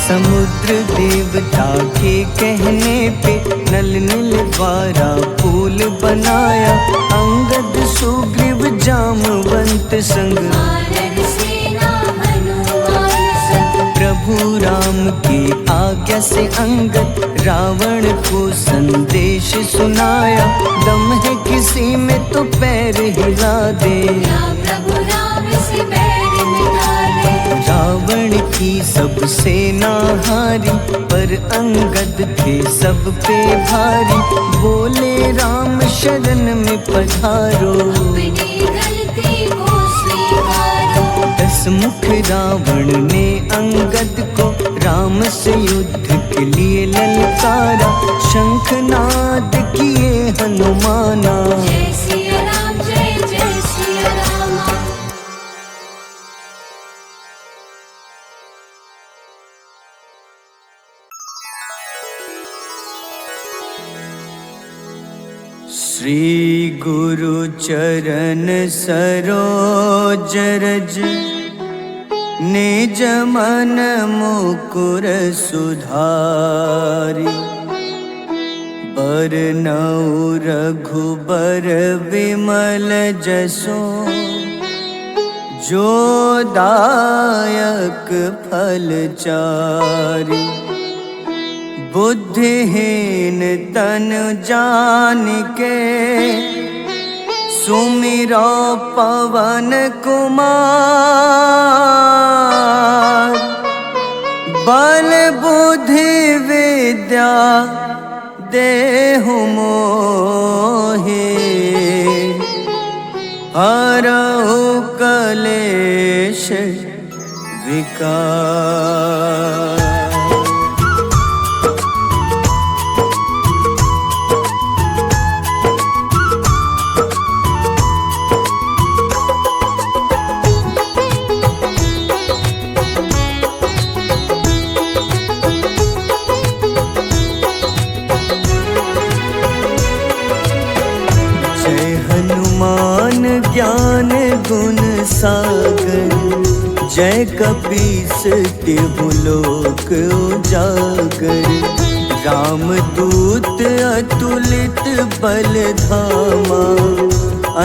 समुद्र देवता के कहने पे नल नील द्वारा पुल बनाया। अंगद सुग्रीव जामवंत संग, वानर सेना हनुमान संग। प्रभु राम की आज्ञा से अंगद रावण को संदेश सुनाया। दम है किसी में तो पैर हिला दे, या प्रभु राम से बैर मिटा दे। रावण की सब सेना हारी, पर अंगद थे सब पे भारी। बोले राम शरण में पधारो, अपनी गलती को स्वीकारो। दस मुख रावण ने अंगद को राम से युद्ध के लिए ललकारा। शंखनाद किए हनुमाना, जय सिया राम जय श्री गुरु चरण सरोज रज निज मन मुकुर सुधारि बरनउँ रघुबर विमल जसो जो दायक फल चारि बुद्धिहीन तन जानिके सुमिरो पवन कुमार बल बुद्धि विद्या देहु मोहि हरहु कलेश विकार। हनुमान ज्ञान गुण सागर जय कपीस तिहु लोक उजागर रामदूत अतुलित बल धामा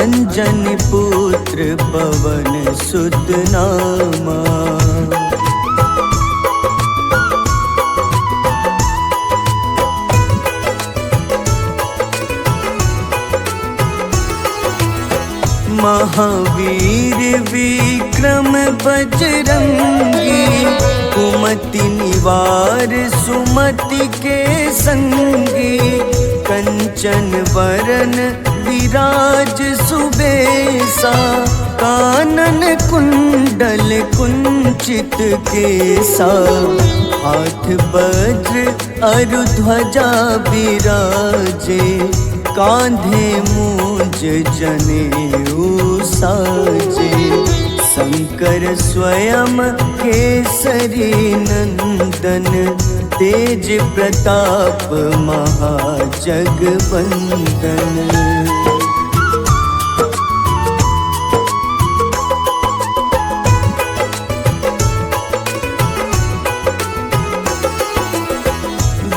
अंजनी पुत्र पवन सुत नामा। महावीर विक्रम बजरंगी कुमति निवार सुमति के संगी कंचन वरन विराज सुबेसा कानन कुंडल कुंचित केसा हाथ वज्र अरु ध्वजा विराजे कांधे मूंज जनेऊ साजे शंकर स्वयं केसरी नंदन तेज प्रताप महाजगवंदन।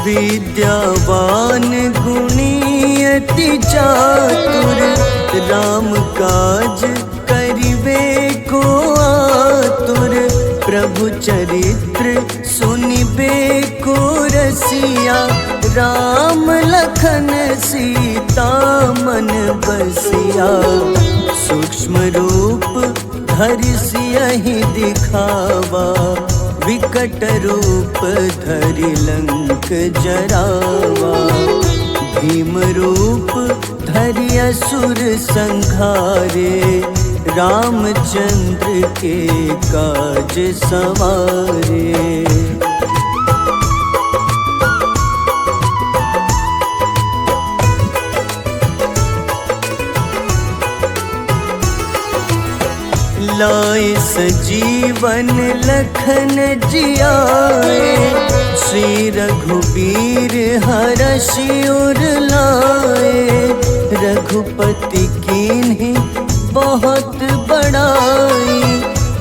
विद्यावान गुणी अति चातुर राम काज करिबे को आतुर प्रभु चरित्र सुनिबे को रसिया राम लखन सीता मन बसिया सूक्ष्म रूप धरि सियहि दिखावा विकट रूप धरि लंक जरावा भीम रूप धरि असुर संहारे रामचंद्र के काज सवारे। लाए सजीवन लखन जियाए श्री रघुबीर हरषि उर लाए रघुपति कीन्ही बहुत बड़ाई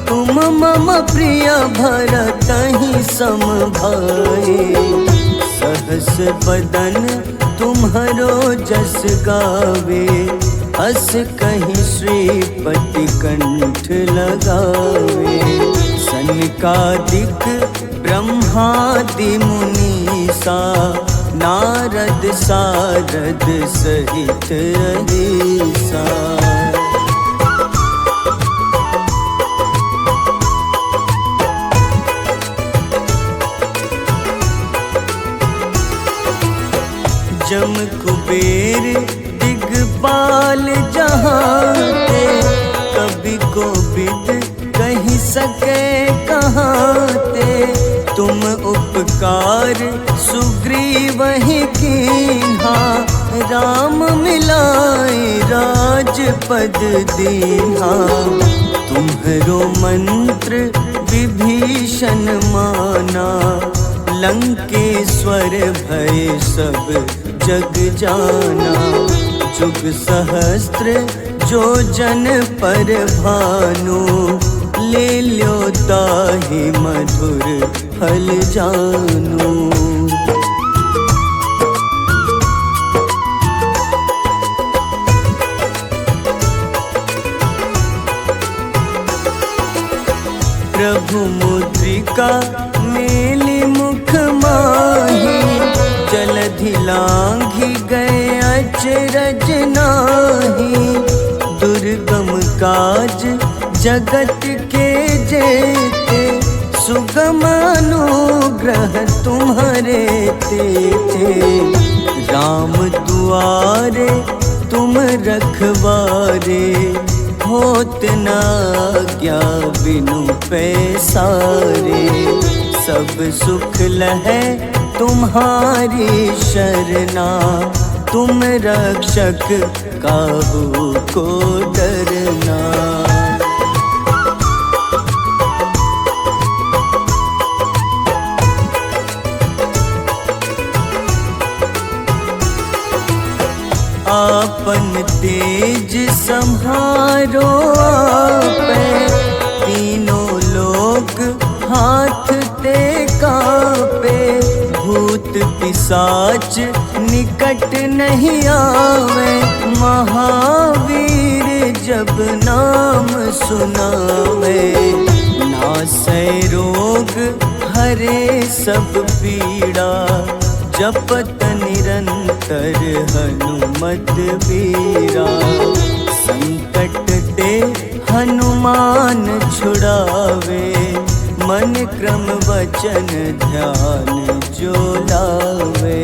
तुम मम प्रिय भरतहि सम भाई सहस बदन तुम्हरो जस गावे अस कहीं श्रीपति कंठ लगावे सनकादिक ब्रह्मादि मुनीसा नारद सारद सहित अहिसा। जम कुबेर दिगपाल जहाते कभी कोविद कहीं सके कहाते तुम उपकार सुग्रीव ही कीन्हा राम मिलाए राजपद दीन्हा तुम्हरो मंत्र विभीषण माना लंकेश्वर भय सब जग जाना जुग सहस्त्र जो जन पर भानु, ले ल्यो ताहि मधुर फल जानु। प्रभु मुद्रिका मेली मुख माही, जलधि लांघि गए अचरज नाही। दुर्गम काज जगत के जेते, सुगम अनुग्रह तुम्हारे तेते। राम दुआरे तुम रखवारे, होत न आज्ञा बिनु पैसारे। सब सुख लहै तुम्हारी शरणा, तुम रक्षक काहू को डरना। आपन तेज सम्हारो आपै, तीनों लोक हाथ ते कापे। भूत पिशाच निकट नहीं आवे, महावीर जब नाम सुनावे। नासै रोग हरे सब पीड़ा, जपत निरंतर हनुमत बीरा। संकट ते हनुमान छुड़ावे, मन क्रम वचन ध्यान जो लावे।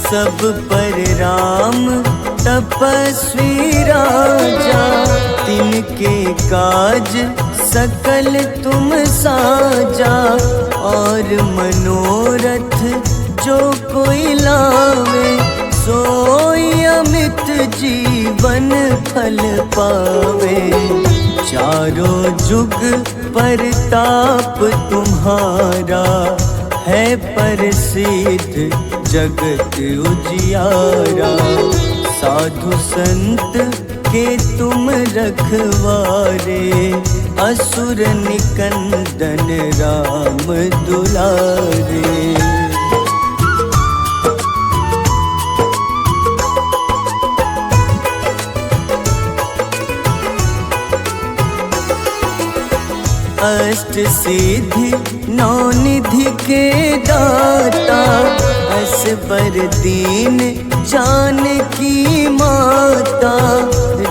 सब पर राम तपस्वी राजा, तिनके काज सकल तुम साजा। और मनोरथ जो कोई लावे, सोई अमित जीवन फल पावे। चारों जुग परताप तुम्हारा, है प्रसिद्ध जगत उजियारा। साधु संत के तुम रखवारे, असुर निकंदन राम दुलारे। अष्ट सिद्धि नौ निधि के दाता, असबर दीन जानकी माता।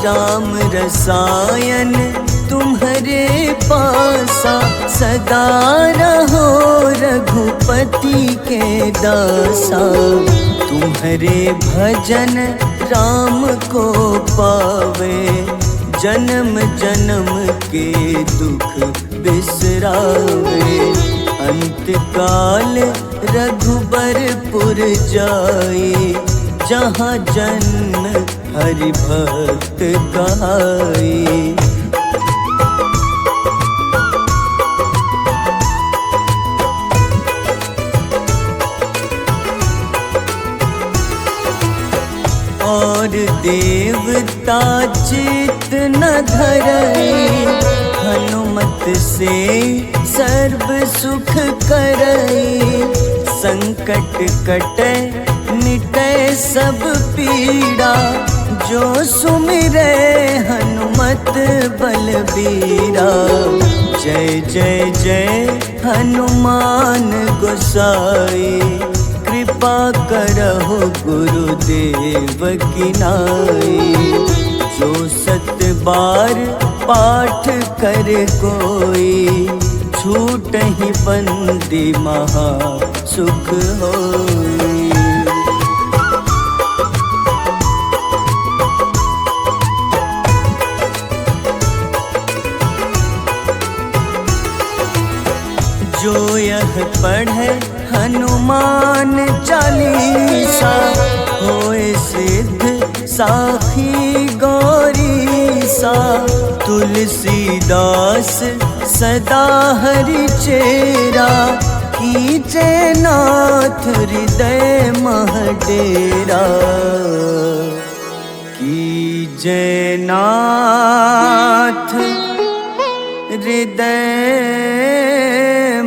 राम रसायन तुम्हारे पासा, सदा रहो रघुपति के दासा। तुम्हारे भजन राम को पावे, जन्म जन्म के दुख बिसरावे। अंत काल रघुबरपुर जाई, जहाँ जन्म हरि भक्त कहाई। और देवता चित न धरई, हनुमत से सर्व सुख करई। संकट कटे मिटे सब पीड़ा, जो सुमिरे हनुमत बलबीरा। जय जय जय हनुमान गोसाई, कृपा करहु गुरुदेव की नाई। जो सत बार पाठ करे कोई, छूटहि बंदी महा सुख होई। जो यह पढ़े हनुमान चालीसा, होए सिद्ध साखी गौरीसा। तुलसीदास सदा हरि चेरा, कीजे नाथ हृदय मह डेरा, कीजे नाथ हृदय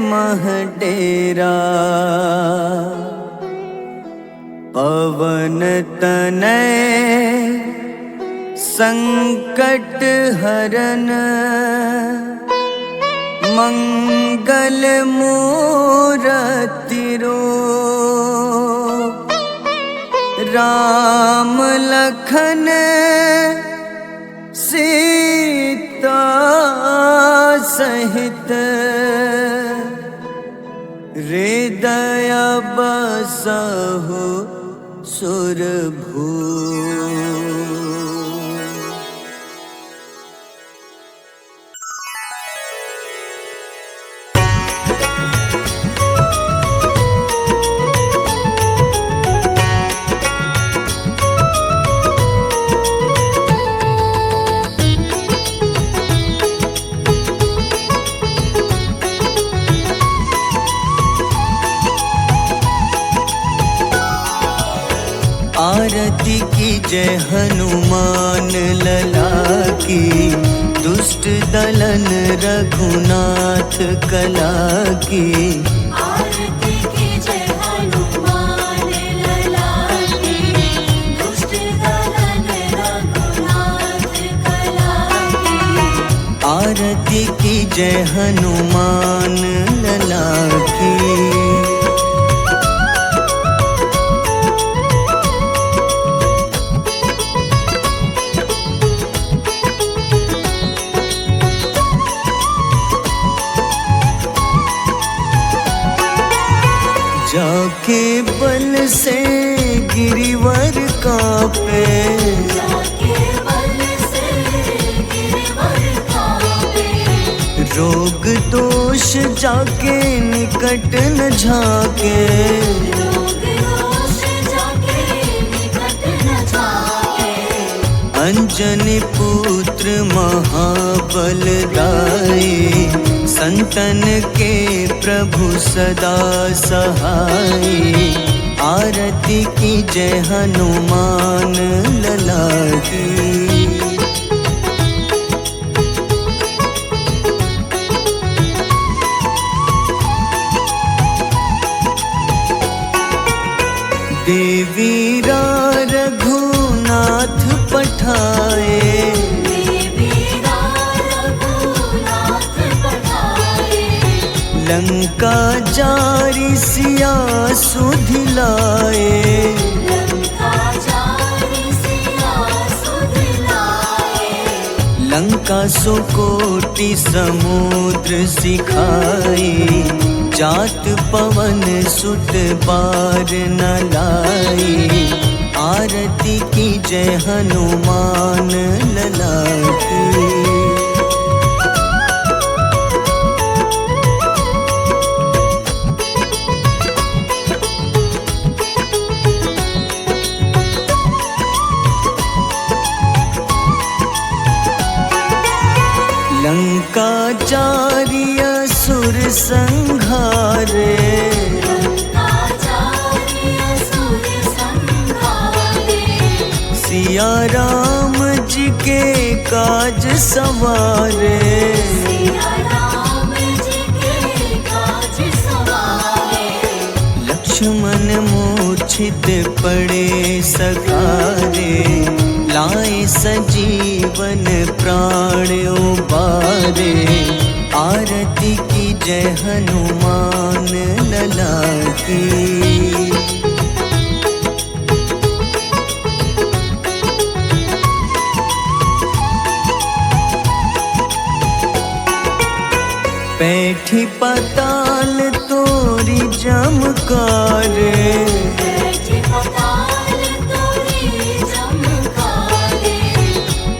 मह डेरा। पवन तनय संकट हरन, मंगल मूरति रूप, राम लखन सीता सहित, हृदय बसहु सुरभूप। आरती की जय हनुमान लला की, दुष्ट दलन रघुनाथ कला की। आरती की जय हनुमान लला की, दुष्ट दलन रघुनाथ कला की। आरती की जय हनुमान लला की। जाके बल से गिरिवर कांपे, जाके बल से गिरवर कांपे। रोग दोष जाके निकट न झाके, रोग दोष जाके निकट न झाके। अंजनी पुत्र महाबल दाई, संतन के प्रभु सदा सहाय। आरती की जय हनुमान लला की। देवीरा रघुनाथ पठाए, देवीरा रघुनाथ पठाए। लंका जारी सिया सुधिलाए, लंका जारी सिया सुधिलाए। लंका सुकोटि समुद्र सिखाए। जात पवन सुत बार न लाई, आरती की जय हनुमान लला की। लंका जारी असुर संघारे, लंका जारी असुर संघारे। सिया राम जी के काज सवारे, सिया राम जी के काज सवारे। लक्ष्मण मूर्छित पड़े सकारे, लाए सजीवन प्राण उबारे। आरती की जय हनुमान लला की। बैठी पाताल तोरी जमकारे, बैठी पाताल तोरी जमकारे।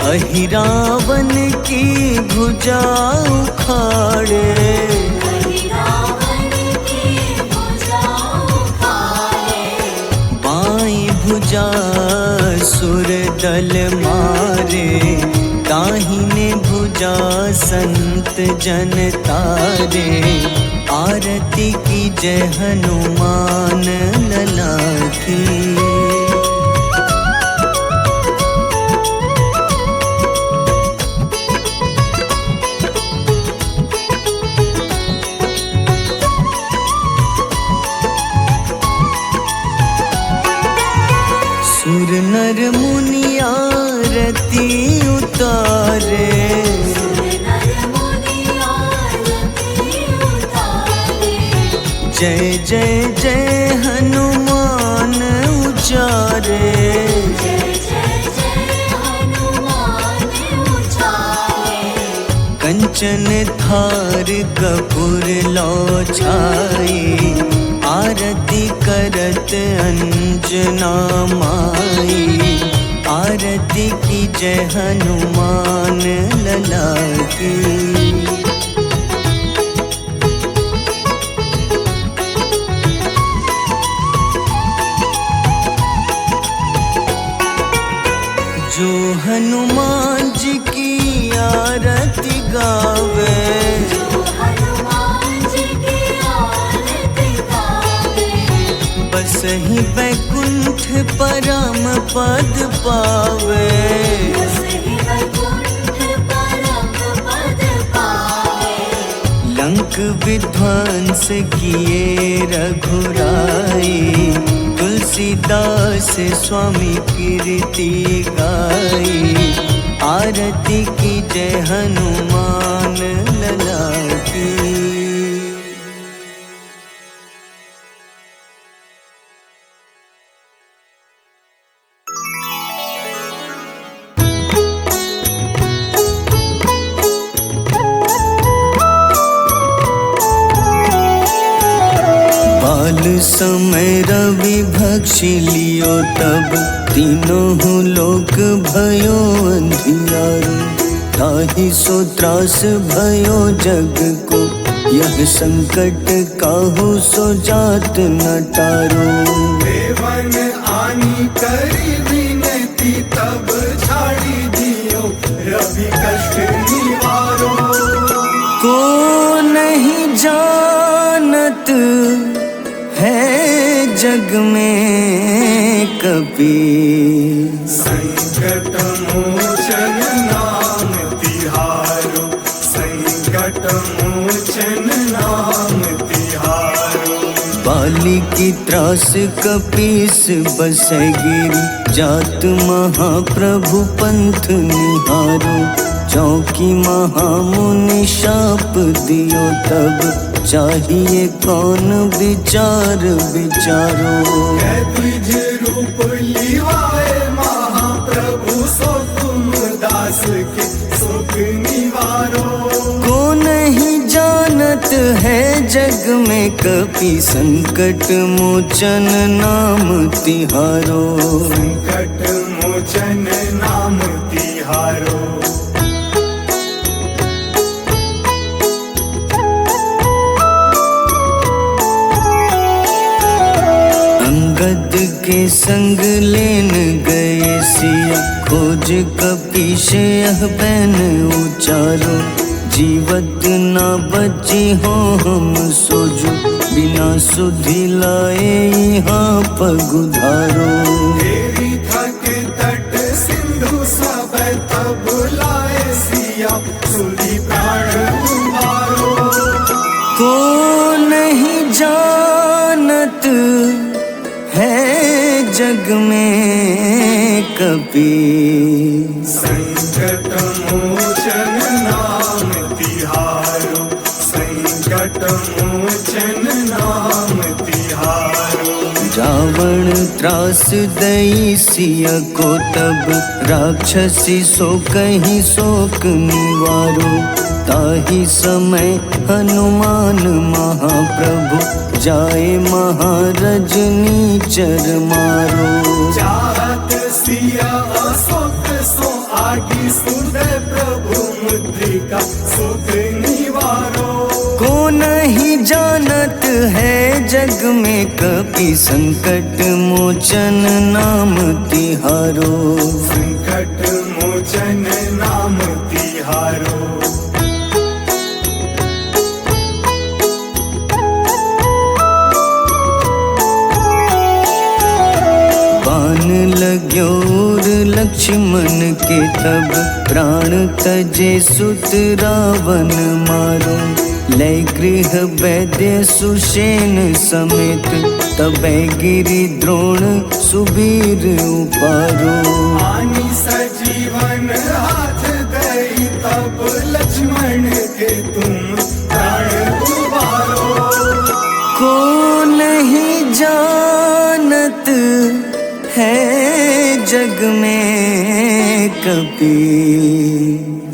अहिरावन की भुजा उखाड़े, रावण की भुजा उखाड़े। बाईं भुजा सुर दल मारे, दाहिने भुजा पूजा संत जन तारे, आरती की जय हनुमान लला की। सुर नर मुनि आरती उतारे, जय जय जय हनुमान उचारे। कंचन थार कपूर लो छाई, आरती करत अंजना माई। आरती की जय हनुमान लला की। जो हनुमान जी की आरती गावे, बस ही बैकुंठ परम पद पावे। लंक विध्वंस किए रघुराई, तुलसीदास स्वामी कीर्ति गाई। आरती की जय हनुमान लला की। बाल समय रवि भक्षी लियो, तब तीनों लोक भयो अंधियारो। ताहि सो त्रास भयो जग को, यह संकट काहू सो जात न टारो। देवन आनी करी विनती, तब झाड़ी दियो रवि कष्ट निवारो। को नहीं जानत है जग में कपि, संकट मोचन नाम तिहारो। संकट मोचन नाम तिहारो। बाली की त्रास कपीस बसै गिरी, जात महाप्रभु पंथ निहारो। चौकी महामुनि शाप दियो, तब चाहिए कौन विचार विचारो। द्विज रूप लिवाए महाप्रभु, सो तुम दास के सुख निवारो। को नहीं जानत है जग में कपि, संकट मोचन नाम तिहारो। संकट मोचन नाम तिहारो। अंगद के संग लेन गए सिया, खोज कपीश यह बैन उचारो। जीवत न बची हो हम सोजो, बिना सुधि लाए यहाँ पगुधारो। तेरी थक तट सिंधु सब तब लाए सिया, सुधि प्राण उबारो। को नहीं जानत है जग में कपि, संकट मोचन नाम तिहारो। संकट मोचन नाम तिहारो। रावण त्रास दई सिया को, तब राक्षसी सो कहीं शोक निवारो। ताहि समय हनुमान महाप्रभु, जाए महारजनी चर मारो। चाहत सिया अशोक सो आगी, सुदय प्रभु मुद्रिका सुख निवारो। को नहीं जानत है जग में कपि, संकट मोचन नाम तिहारो। संकट मोचन नाम तिहारो। तिहारो। बाण लाग्योर लक्ष्मण के तब प्राण तजे सुत रावण मारो। लय गृह वैद्य सुषेण समेत तबै गिरि द्रोण सुबीर उपारो। आनी सजीवन हाथ दई तब लक्ष्मण के तुम प्राण उबारो। को नहीं जानत है जग में कपि,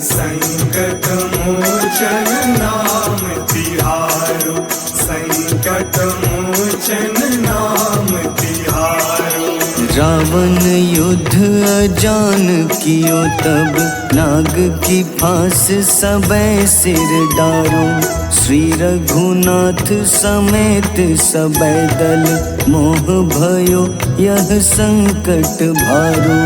संकट मोचन नाम तिहारो। संकट मोचन नाम तिहारो। रावण युद्ध अजान कियो तब नाग की फांस सबै सिर डारो। श्री रघुनाथ समेत सबै दल मोह भयो यह संकट भारो।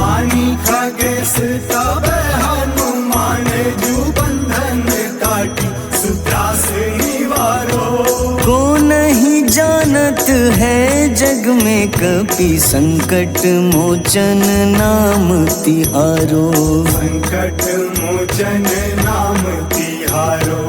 आनी खगेश तब हनुमान जू बंधन काटी सुत्रास निवारो। को नहीं जानत है जग में कपि, संकट मोचन नाम तिहारो। संकट मोचन नाम तिहारो।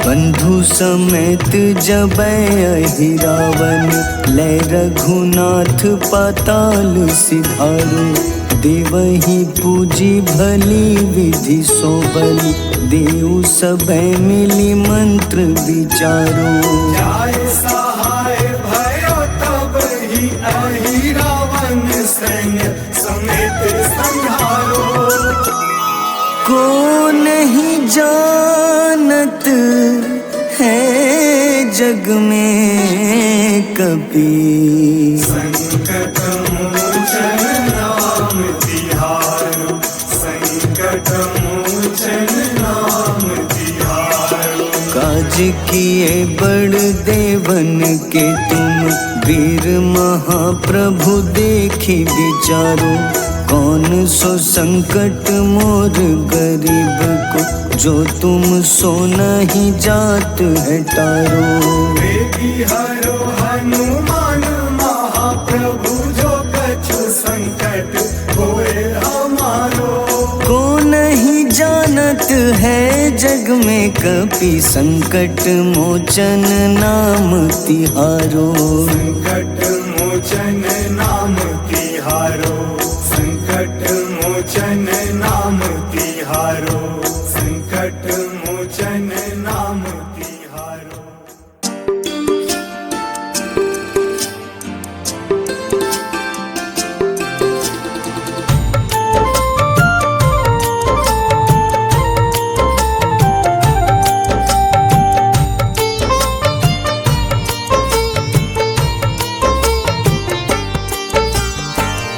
बंधु समेत जबै अहि रावण, लय रघुनाथ पाताल सिधारो। देवहि पूजी भली विधि सो बलि, देव सबै मिली मंत्र विचारो। जाय सहाय भयो तब ही अहि रावण सैन्य समेत संहारो। को नहीं जानत है जग में कपि, संकट मोचन नाम तिहारो। संकट मोचन नाम तिहारो। काज किए बड़ देवन के तुम, वीर महाप्रभु देखी विचारो। कौन सो संकट मोर गरीब को, जो तुम सो नहीं जात है टारो। वेगी हरो हनुमान महाप्रभु, जो कछु संकट होए हमारो। को नहीं जानत है जग में कपि, संकट मोचन नाम तिहारो। संकट मोचन नाम तिहारो। संकट मोचन नाम तिहारो। संकट मोचन नाम तिहारो।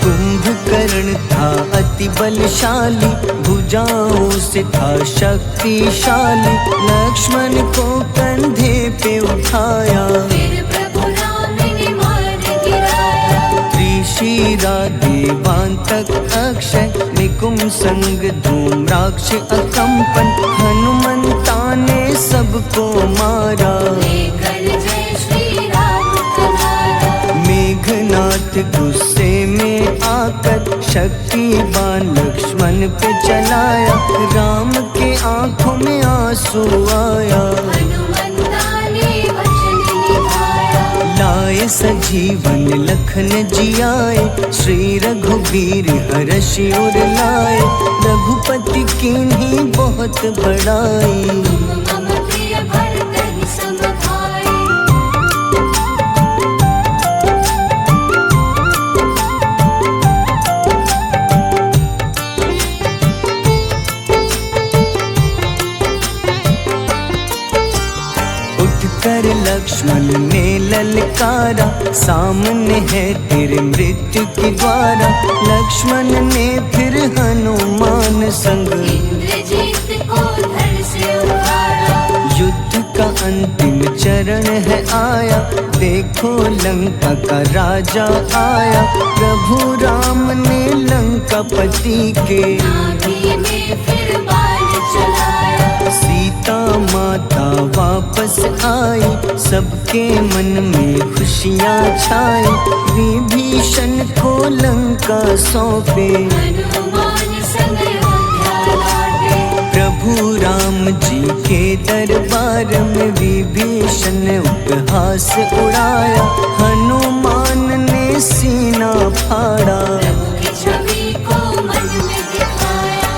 कुंभकर्ण था अति बलशाली, भुजाओं से था शक्तिशाली। लक्ष्मण को कंधे पे उठाया, फिर प्रभु राम ने मार गिराया। त्रिशिरा देवांतक अक्षय, निकुंभ संग धूम्राक्ष अकंपन। हनुमंता ने सबको मारा, लेकर जय श्री राम तुम्हारा। मेघनाथ गुस्से में आकर शक्तिवान लक्ष्मण पे चलाया। राम के आंखों में आंसू आया, हनुमंता ने वचन निभाया। लाए सजीवन लखन जियाए, श्री रघुवीर हर्षि उर लाए। रघुपति कीन्ही बहुत बड़ाई, मम प्रिय भरत ही सम भाई। उठकर लक्ष्मण ने ललकारा, सामने है तेरे मृत्यु की द्वारा। लक्ष्मण ने फिर हनुमान संग इंद्रजीत को धड़ से उतारा। युद्ध का अंतिम चरण है आया, देखो लंका का राजा आया। प्रभु राम ने लंकापति के नाभि में फिर बाण चलाया। सीता माता वापस आई, सबके मन में खुशियाँ छाई। विभीषण को लंका सौंपे, हनुमान संग अयोध्या लौटे। प्रभु राम जी के दरबार में विभीषण ने उपहास उड़ाया। हनुमान ने सीना फाड़ा, प्रभु की छवि को मन में दिखाया।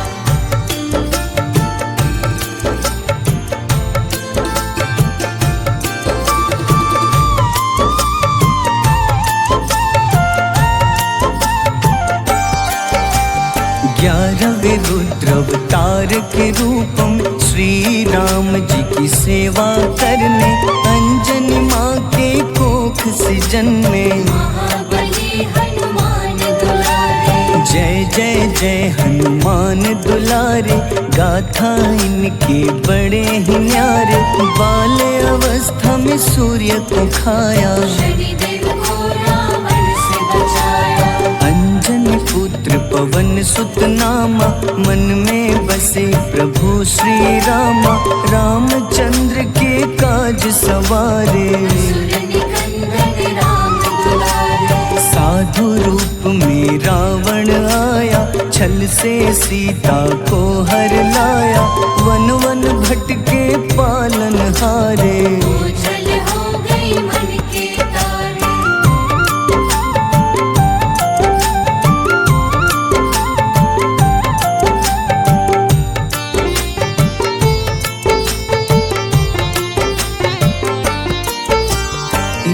ग्यारहवें रुद्र अवतार के रूप में श्री राम जी की सेवा करने, अंजनी माँ के कोख से जन्मे। महाबली हनुमान दुलारे, जय जय जय हनुमान दुलारे, गाथा इनके बड़े ही न्यारे। बाल्य अवस्था में सूर्य को खाया, शनिदेव को रावण से बचाया। अंजनी पुत्र पवन सुत नामा, मन में बसे प्रभु श्री रामा। रामचंद्र के काज सवारे, असुर निकंदन राम दुलारे। साधु रूप में रावण आया, छल से सीता को हर लाया। वन वन भटके पालन हारे, ओझल हो गई मन के तारे।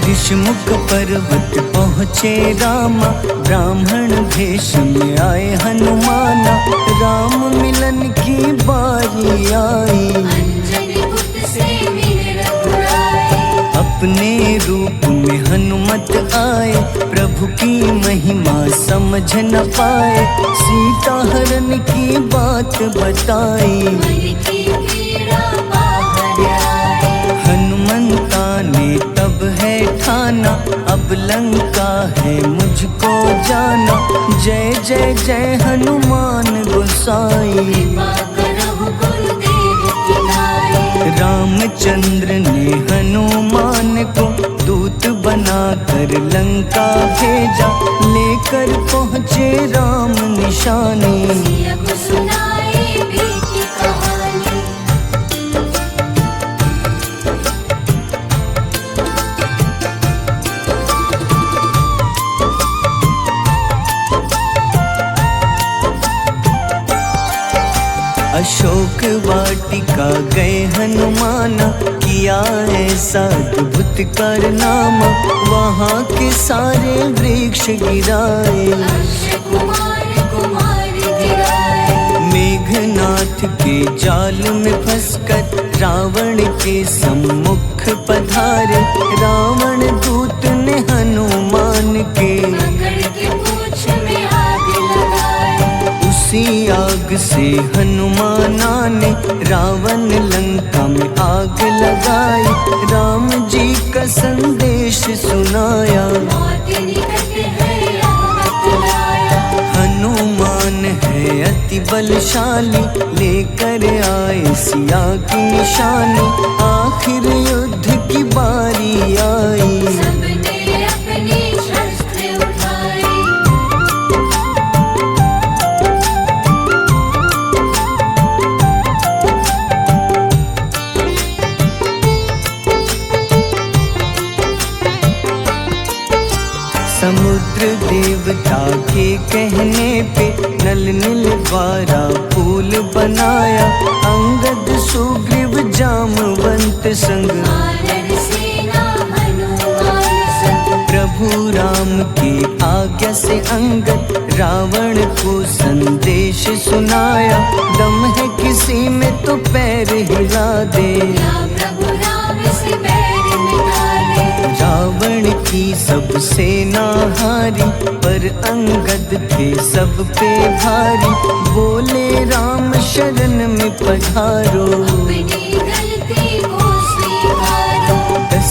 ऋषमुख पर्वत पहुँचे रामा, ब्राह्मण भेष में आए हनुमाना। राम मिलन की बारी आई, अंजनी पुत्र से मिल रघुराई। अपने रूप में हनुमत आए, प्रभु की महिमा समझ न पाए। सीता हरण की बात बताई, मन की पीड़ा बाहर आई। हनुमंता ने तब है ठाना, अब लंका है मुझको जाना। जय जय जय हनुमान गोसाई, कृपा करहु गुरुदेव की नाई। रामचंद्र ने हनुमान को दूत बनाकर लंका भेजा। लेकर पहुँचे राम निशानी, सिया को सुनाई बीती कहानी। अशोक वाटिका गए हनुमाना, किया ऐसा अद्भुत कारनामा। वहाँ के सारे वृक्ष गिराए, अक्षय कुमार कुमार गिराए। मेघनाथ के जाल में फंसकर रावण के सम्मुख पधारे। रावण दूत ने हनुमान के पकड़ के पूंछ में आग लगाए। उसी आग से हनुमाना ने रावण लंका में आग लगाई। राम जी का संदेश सुनाया, मौत निकट है यह बतलाया। हनुमान है अति बलशाली, लेकर आए सिया की निशानी। आखिर युद्ध की बारी आई, सबने अपनी शस्त्र उठाई। समुद्र देवता के कहने पे नल नील द्वारा पुल बनाया। अंगद सुग्रीव जामवंत संग, वानर सेना हनुमान संग। प्रभु राम की आज्ञा से अंगद रावण को संदेश सुनाया। दम है किसी में तो पैर हिला दे, या प्रभु राम से बैर मिटा दे। रावण की सब सेना हारी, पर अंगद थे सब पे भारी। बोले राम शरण में पधारो, अपनी गलती को स्वीकार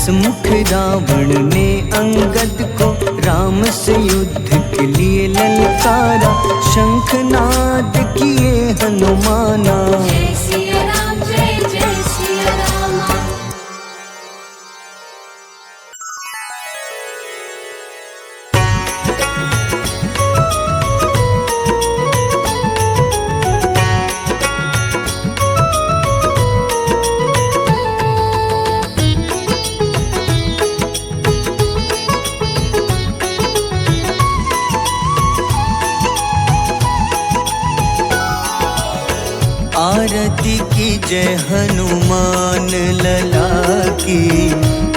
हंसमुख रावण ने अंगद को राम से युद्ध के लिए ललकारा। शंखनाद किए हनुमाना, जय सिया राम जय जय सिया राम। आरती की जय हनुमान लला की,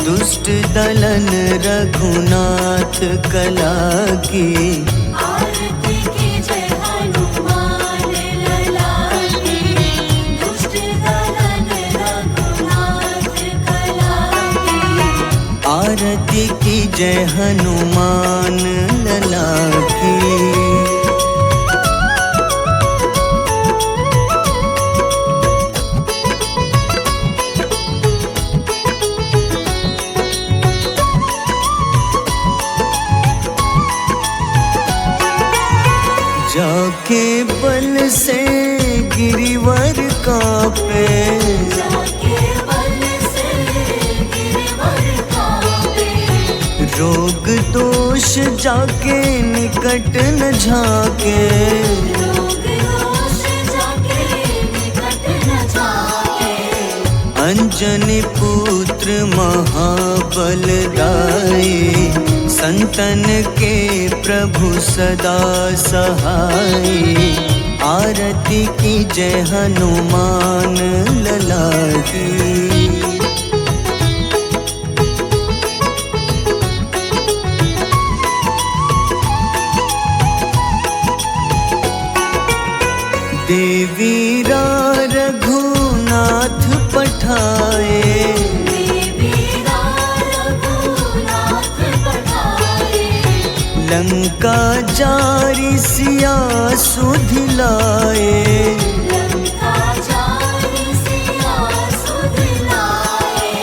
दुष्ट दलन रघुनाथ कला की। आरती की जय हनुमान लला की, दुष्ट दलन रघुनाथ कला की। आरती की जय हनुमान लला की। जाके बल से गिरिवर कांपे, जाके बल से गिरवर कांपे। रोग दोष जाके निकट न झाके। रोग दोष जाके निकट न जाके। अंजनी पुत्र महाबलदाई, संतन के प्रभु सदा सहाय। आरती की जय हनुमान लला की। देवीरा रघुनाथ पठाए, देवीरा रघुनाथ पठाए। लंका जारी सिया सुधिलाए। लंका जारी सिया सुधिलाए।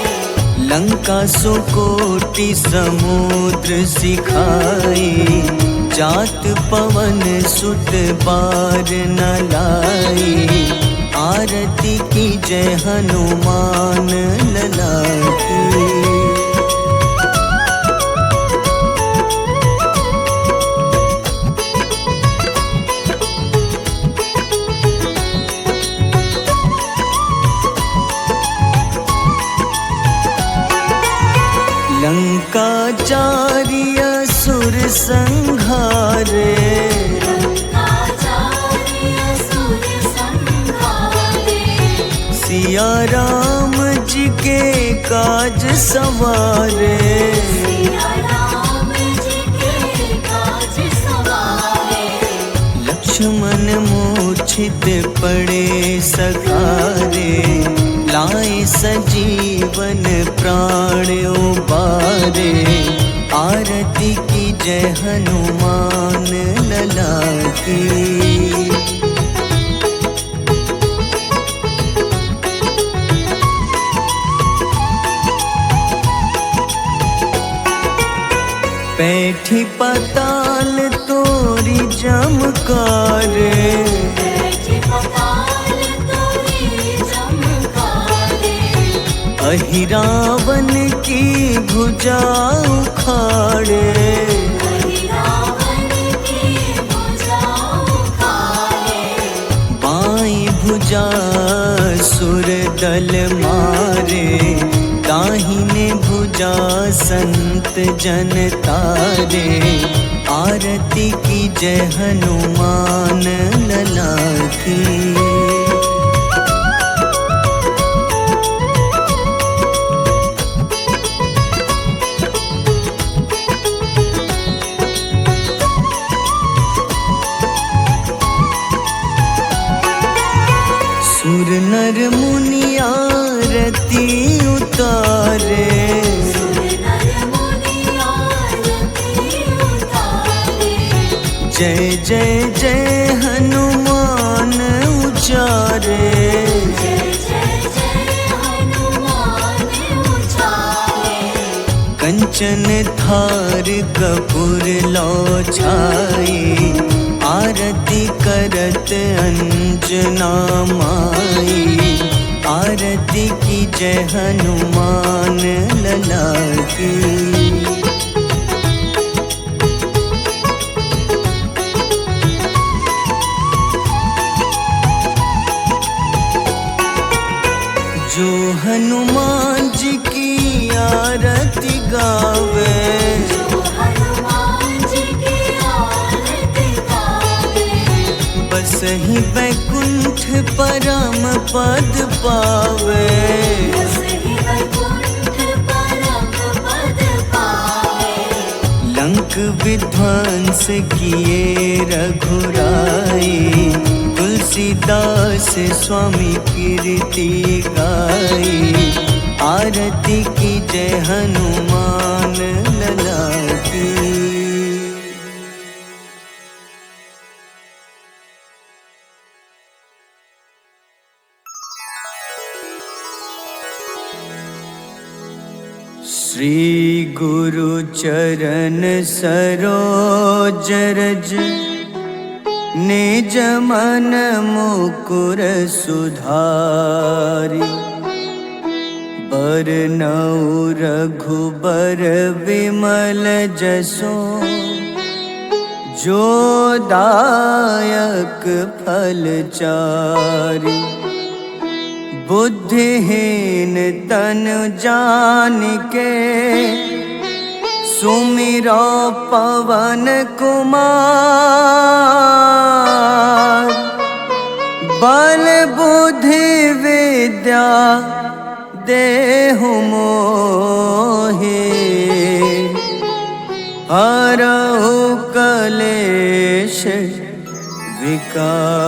लंका सुकोटि समुद्र सिखाए। जात पवन सुत बार न लाए। आरती की जय हनुमान लला की। लंका जारी असुर संहारे। लंका जारी असुर संहारे। सिया राम जी के काज सवारे। सिया राम जी के काज सवारे। लक्ष्मण मूर्छित पड़े सखारे। लाए सजीवन प्राण उबारे। आरती की जय हनुमान लला की। पैठी पाताल तोरी जमकारे। बैठी पताल तोरी जमकारे। अहिरावन की भुजा उखाड़े। रावण की भुजा उखाड़े। बाईं भुजा सुर दल मारे। दाहिने भुजा संत जन तारे। आरती की जय हनुमान लला की। सुर नर मुनि आरती उतारे। सुर नर मुनि आरती उतारे। जय जय जय हनुमान उचारे। जय जय जय हनुमान उचारे। कंचन थार कपूर लो छाई, आरती करत अंजना माई। आरती की जय हनुमान लला की। जो हनुमान जी की आरती गावे, जो हनुमान जी की आरती गावे, बस ही वैकुंठ परम पद पावे। बस ही वैकुंठ परम पद पावे। लंक विध्वंस किए रघुराई, तुलसीदास स्वामी कीर्ति गाई। आरती की जय हनुमान लला की। श्री गुरु चरण सरोज रज, निज मन मुकुर सुधारि। बरनउँ रघुबर विमल जसो, जो दायक फल चारि। बुद्धिहीन तनु जानिके, सुमिरो पवन कुमार। बल बुद्धि विद्या देहु मोहि, हरहु कलेश विकार।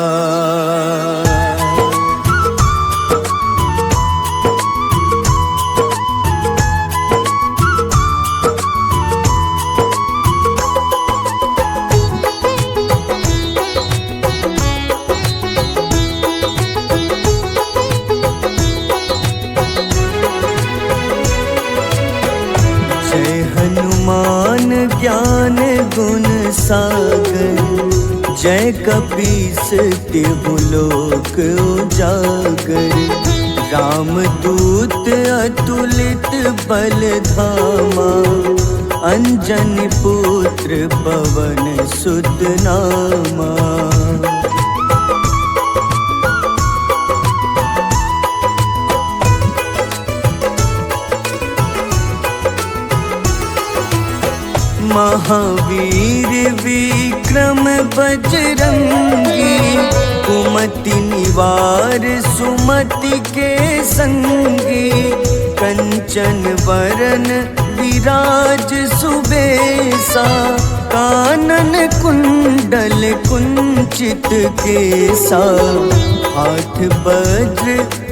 हनुमान ज्ञान गुण सागर, जय कपीस तिहु लोक उजागर। रामदूत अतुलित बल धामा, अंजनी पुत्र पवन सुत नामा। महावीर विक्रम बजरंगी, कुमति निवार सुमति के संगी। कंचन वरन विराज सुबेसा, कानन कुंडल कुंचित केसा। हाथ वज्र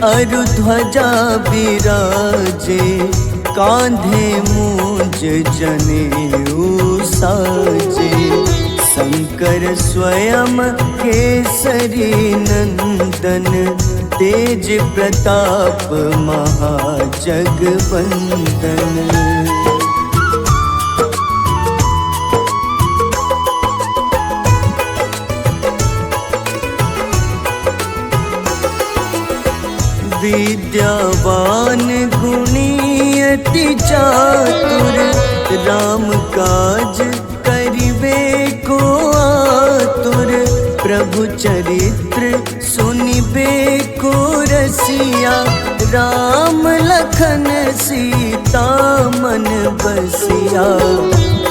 अरु ध्वजा बिराजे, कांधे मूंज जनेऊ साजे। शंकर स्वयं केसरी नंदन, तेज प्रताप महाजगवंदन। विद्यावान गुणी अति चातुर, राम काज करिबे को आतुर। प्रभु चरित्र सुनिबे को रसिया, राम लखन सीता मन बसिया।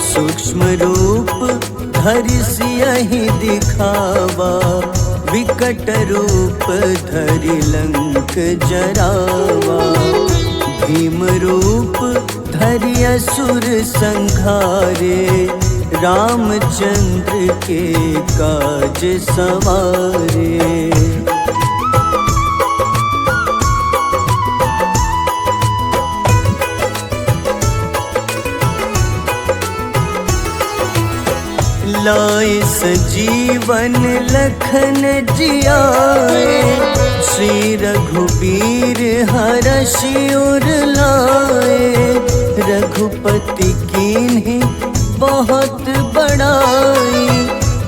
सूक्ष्म रूप धरि सियहि दिखावा, विकट रूप धरि लंक जरावा। भीम रूप धरि असुर संहारे, रामचंद्र के काज सवारे। लाए सजीवन लखन जियाए, श्री रघुबीर हरषि उर लाए। रघुपति कीन्ही बहुत बड़ाई,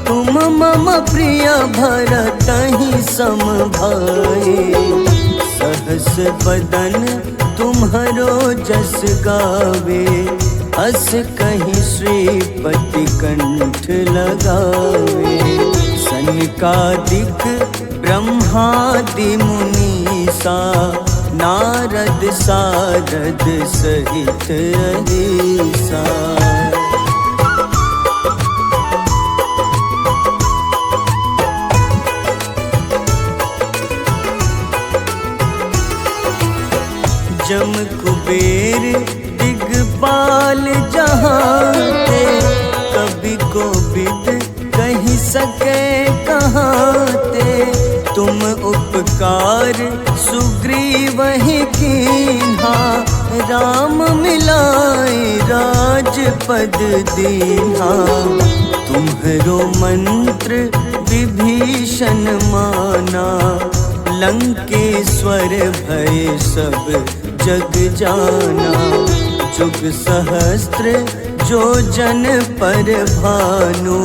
तुम मम प्रिय भरतहि सम भाई। सहस बदन तुम्हरो जस गावे, अस कहीं श्रीपति कंठ लगावे। सनकादिक ब्रह्मादि मुनीसा, नारद सारद सहित अहिसा। जम कुबेर दिगपाल जहाँते, कभी कोविद कही सके कहाँते। तुम उपकार सुग्रीव ही कीन्हा, राम मिलाए राजपद दीन्हा। तुम्हरो मंत्र विभीषण माना, लंकेश्वर भय सब जग जाना। जुग सहस्त्र जो जन पर भानु,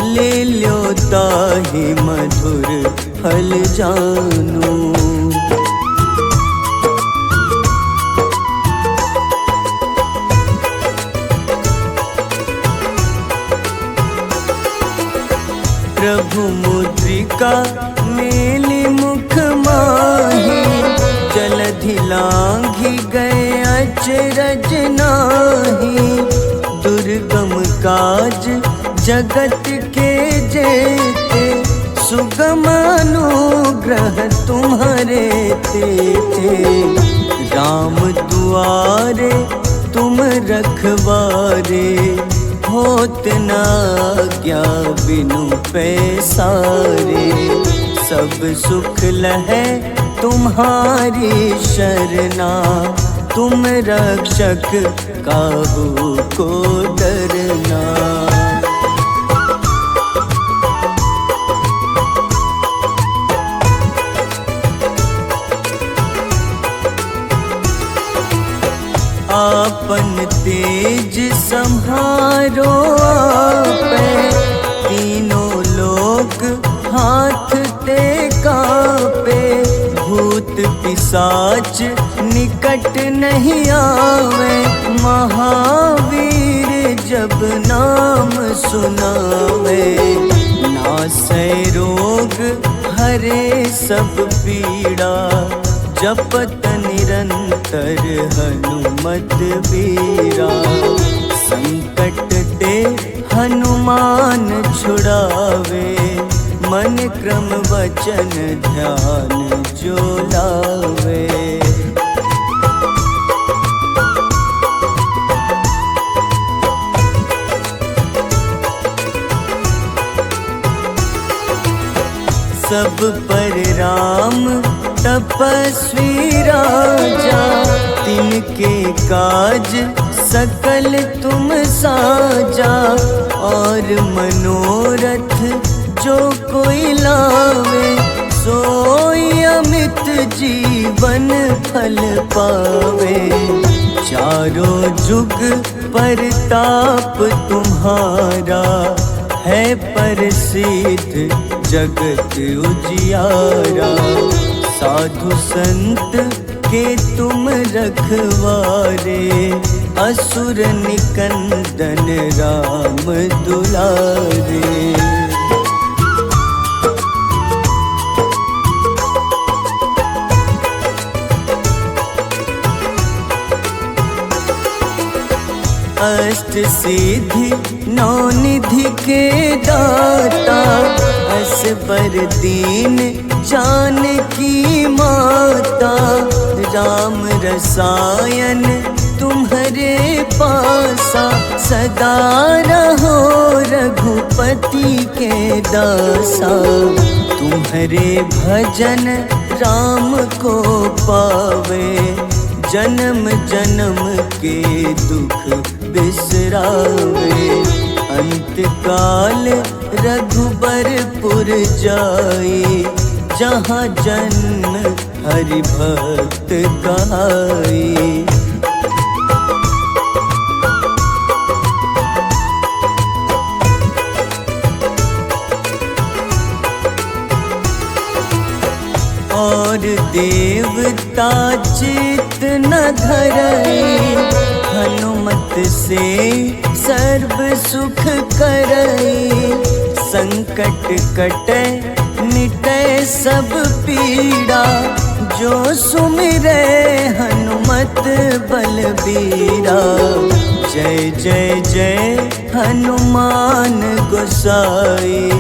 ले ल्यो ताहि मधुर फल जानू। प्रभु मुद्रिका मेली मुख माही, जलधि लांघि गए अचरज नाही। दुर्गम काज जगत के जेते, सुगम अनुग्रह तुम्हारे तेते। राम दुआरे तुम रखवारे, होत न आज्ञा बिनु पैसारे। सब सुख लहै तुम्हारी शरणा, तुम रक्षक काहू को डरना। आपन तेज सम्हारो आपै, तीनों लोक हाथ ते कापे। भूत पिशाच निकट नहीं आवे, महावीर जब नाम सुनावे। नासै रोग हरे सब पीड़ा, जपत निरंतर हनुमत बीरा। संकट ते हनुमान छुड़ावे, मन क्रम वचन ध्यान जो लावे। सब पर राम तपस्वी राजा, तिनके काज सकल तुम साजा। और मनोरथ जो कोई लावे, सोई अमित जीवन फल पावे। चारों जुग परताप तुम्हारा, है प्रसिद्ध जगत उजियारा। साधु संत के तुम रखवारे, असुर निकंदन राम दुलारे। अष्ट सिद्धि नौ निधि के दाता, असबर दीन जानकी माता। राम रसायन तुम्हारे पासा, सदा रहो रघुपति के दासा। तुम्हारे भजन राम को पावे, जन्म जन्म के दुख बिसरावे। अंत तत्काल रघुबरपुर जाए, जहाँ जन्म हरि भक्त कहाए। और देवता चित न धरई, हनुमत से सर्व सुख करई। संकट कटे मिटे सब पीड़ा, जो सुमिरे हनुमत बलबीरा। जय जय जय हनुमान गोसाई,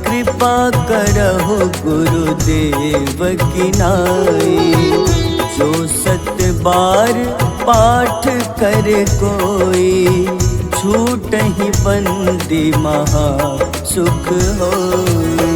कृपा करहु गुरुदेव की नाई। जो 7 बार पाठ करे कोई, छूटहि बंदी महा सुख होई।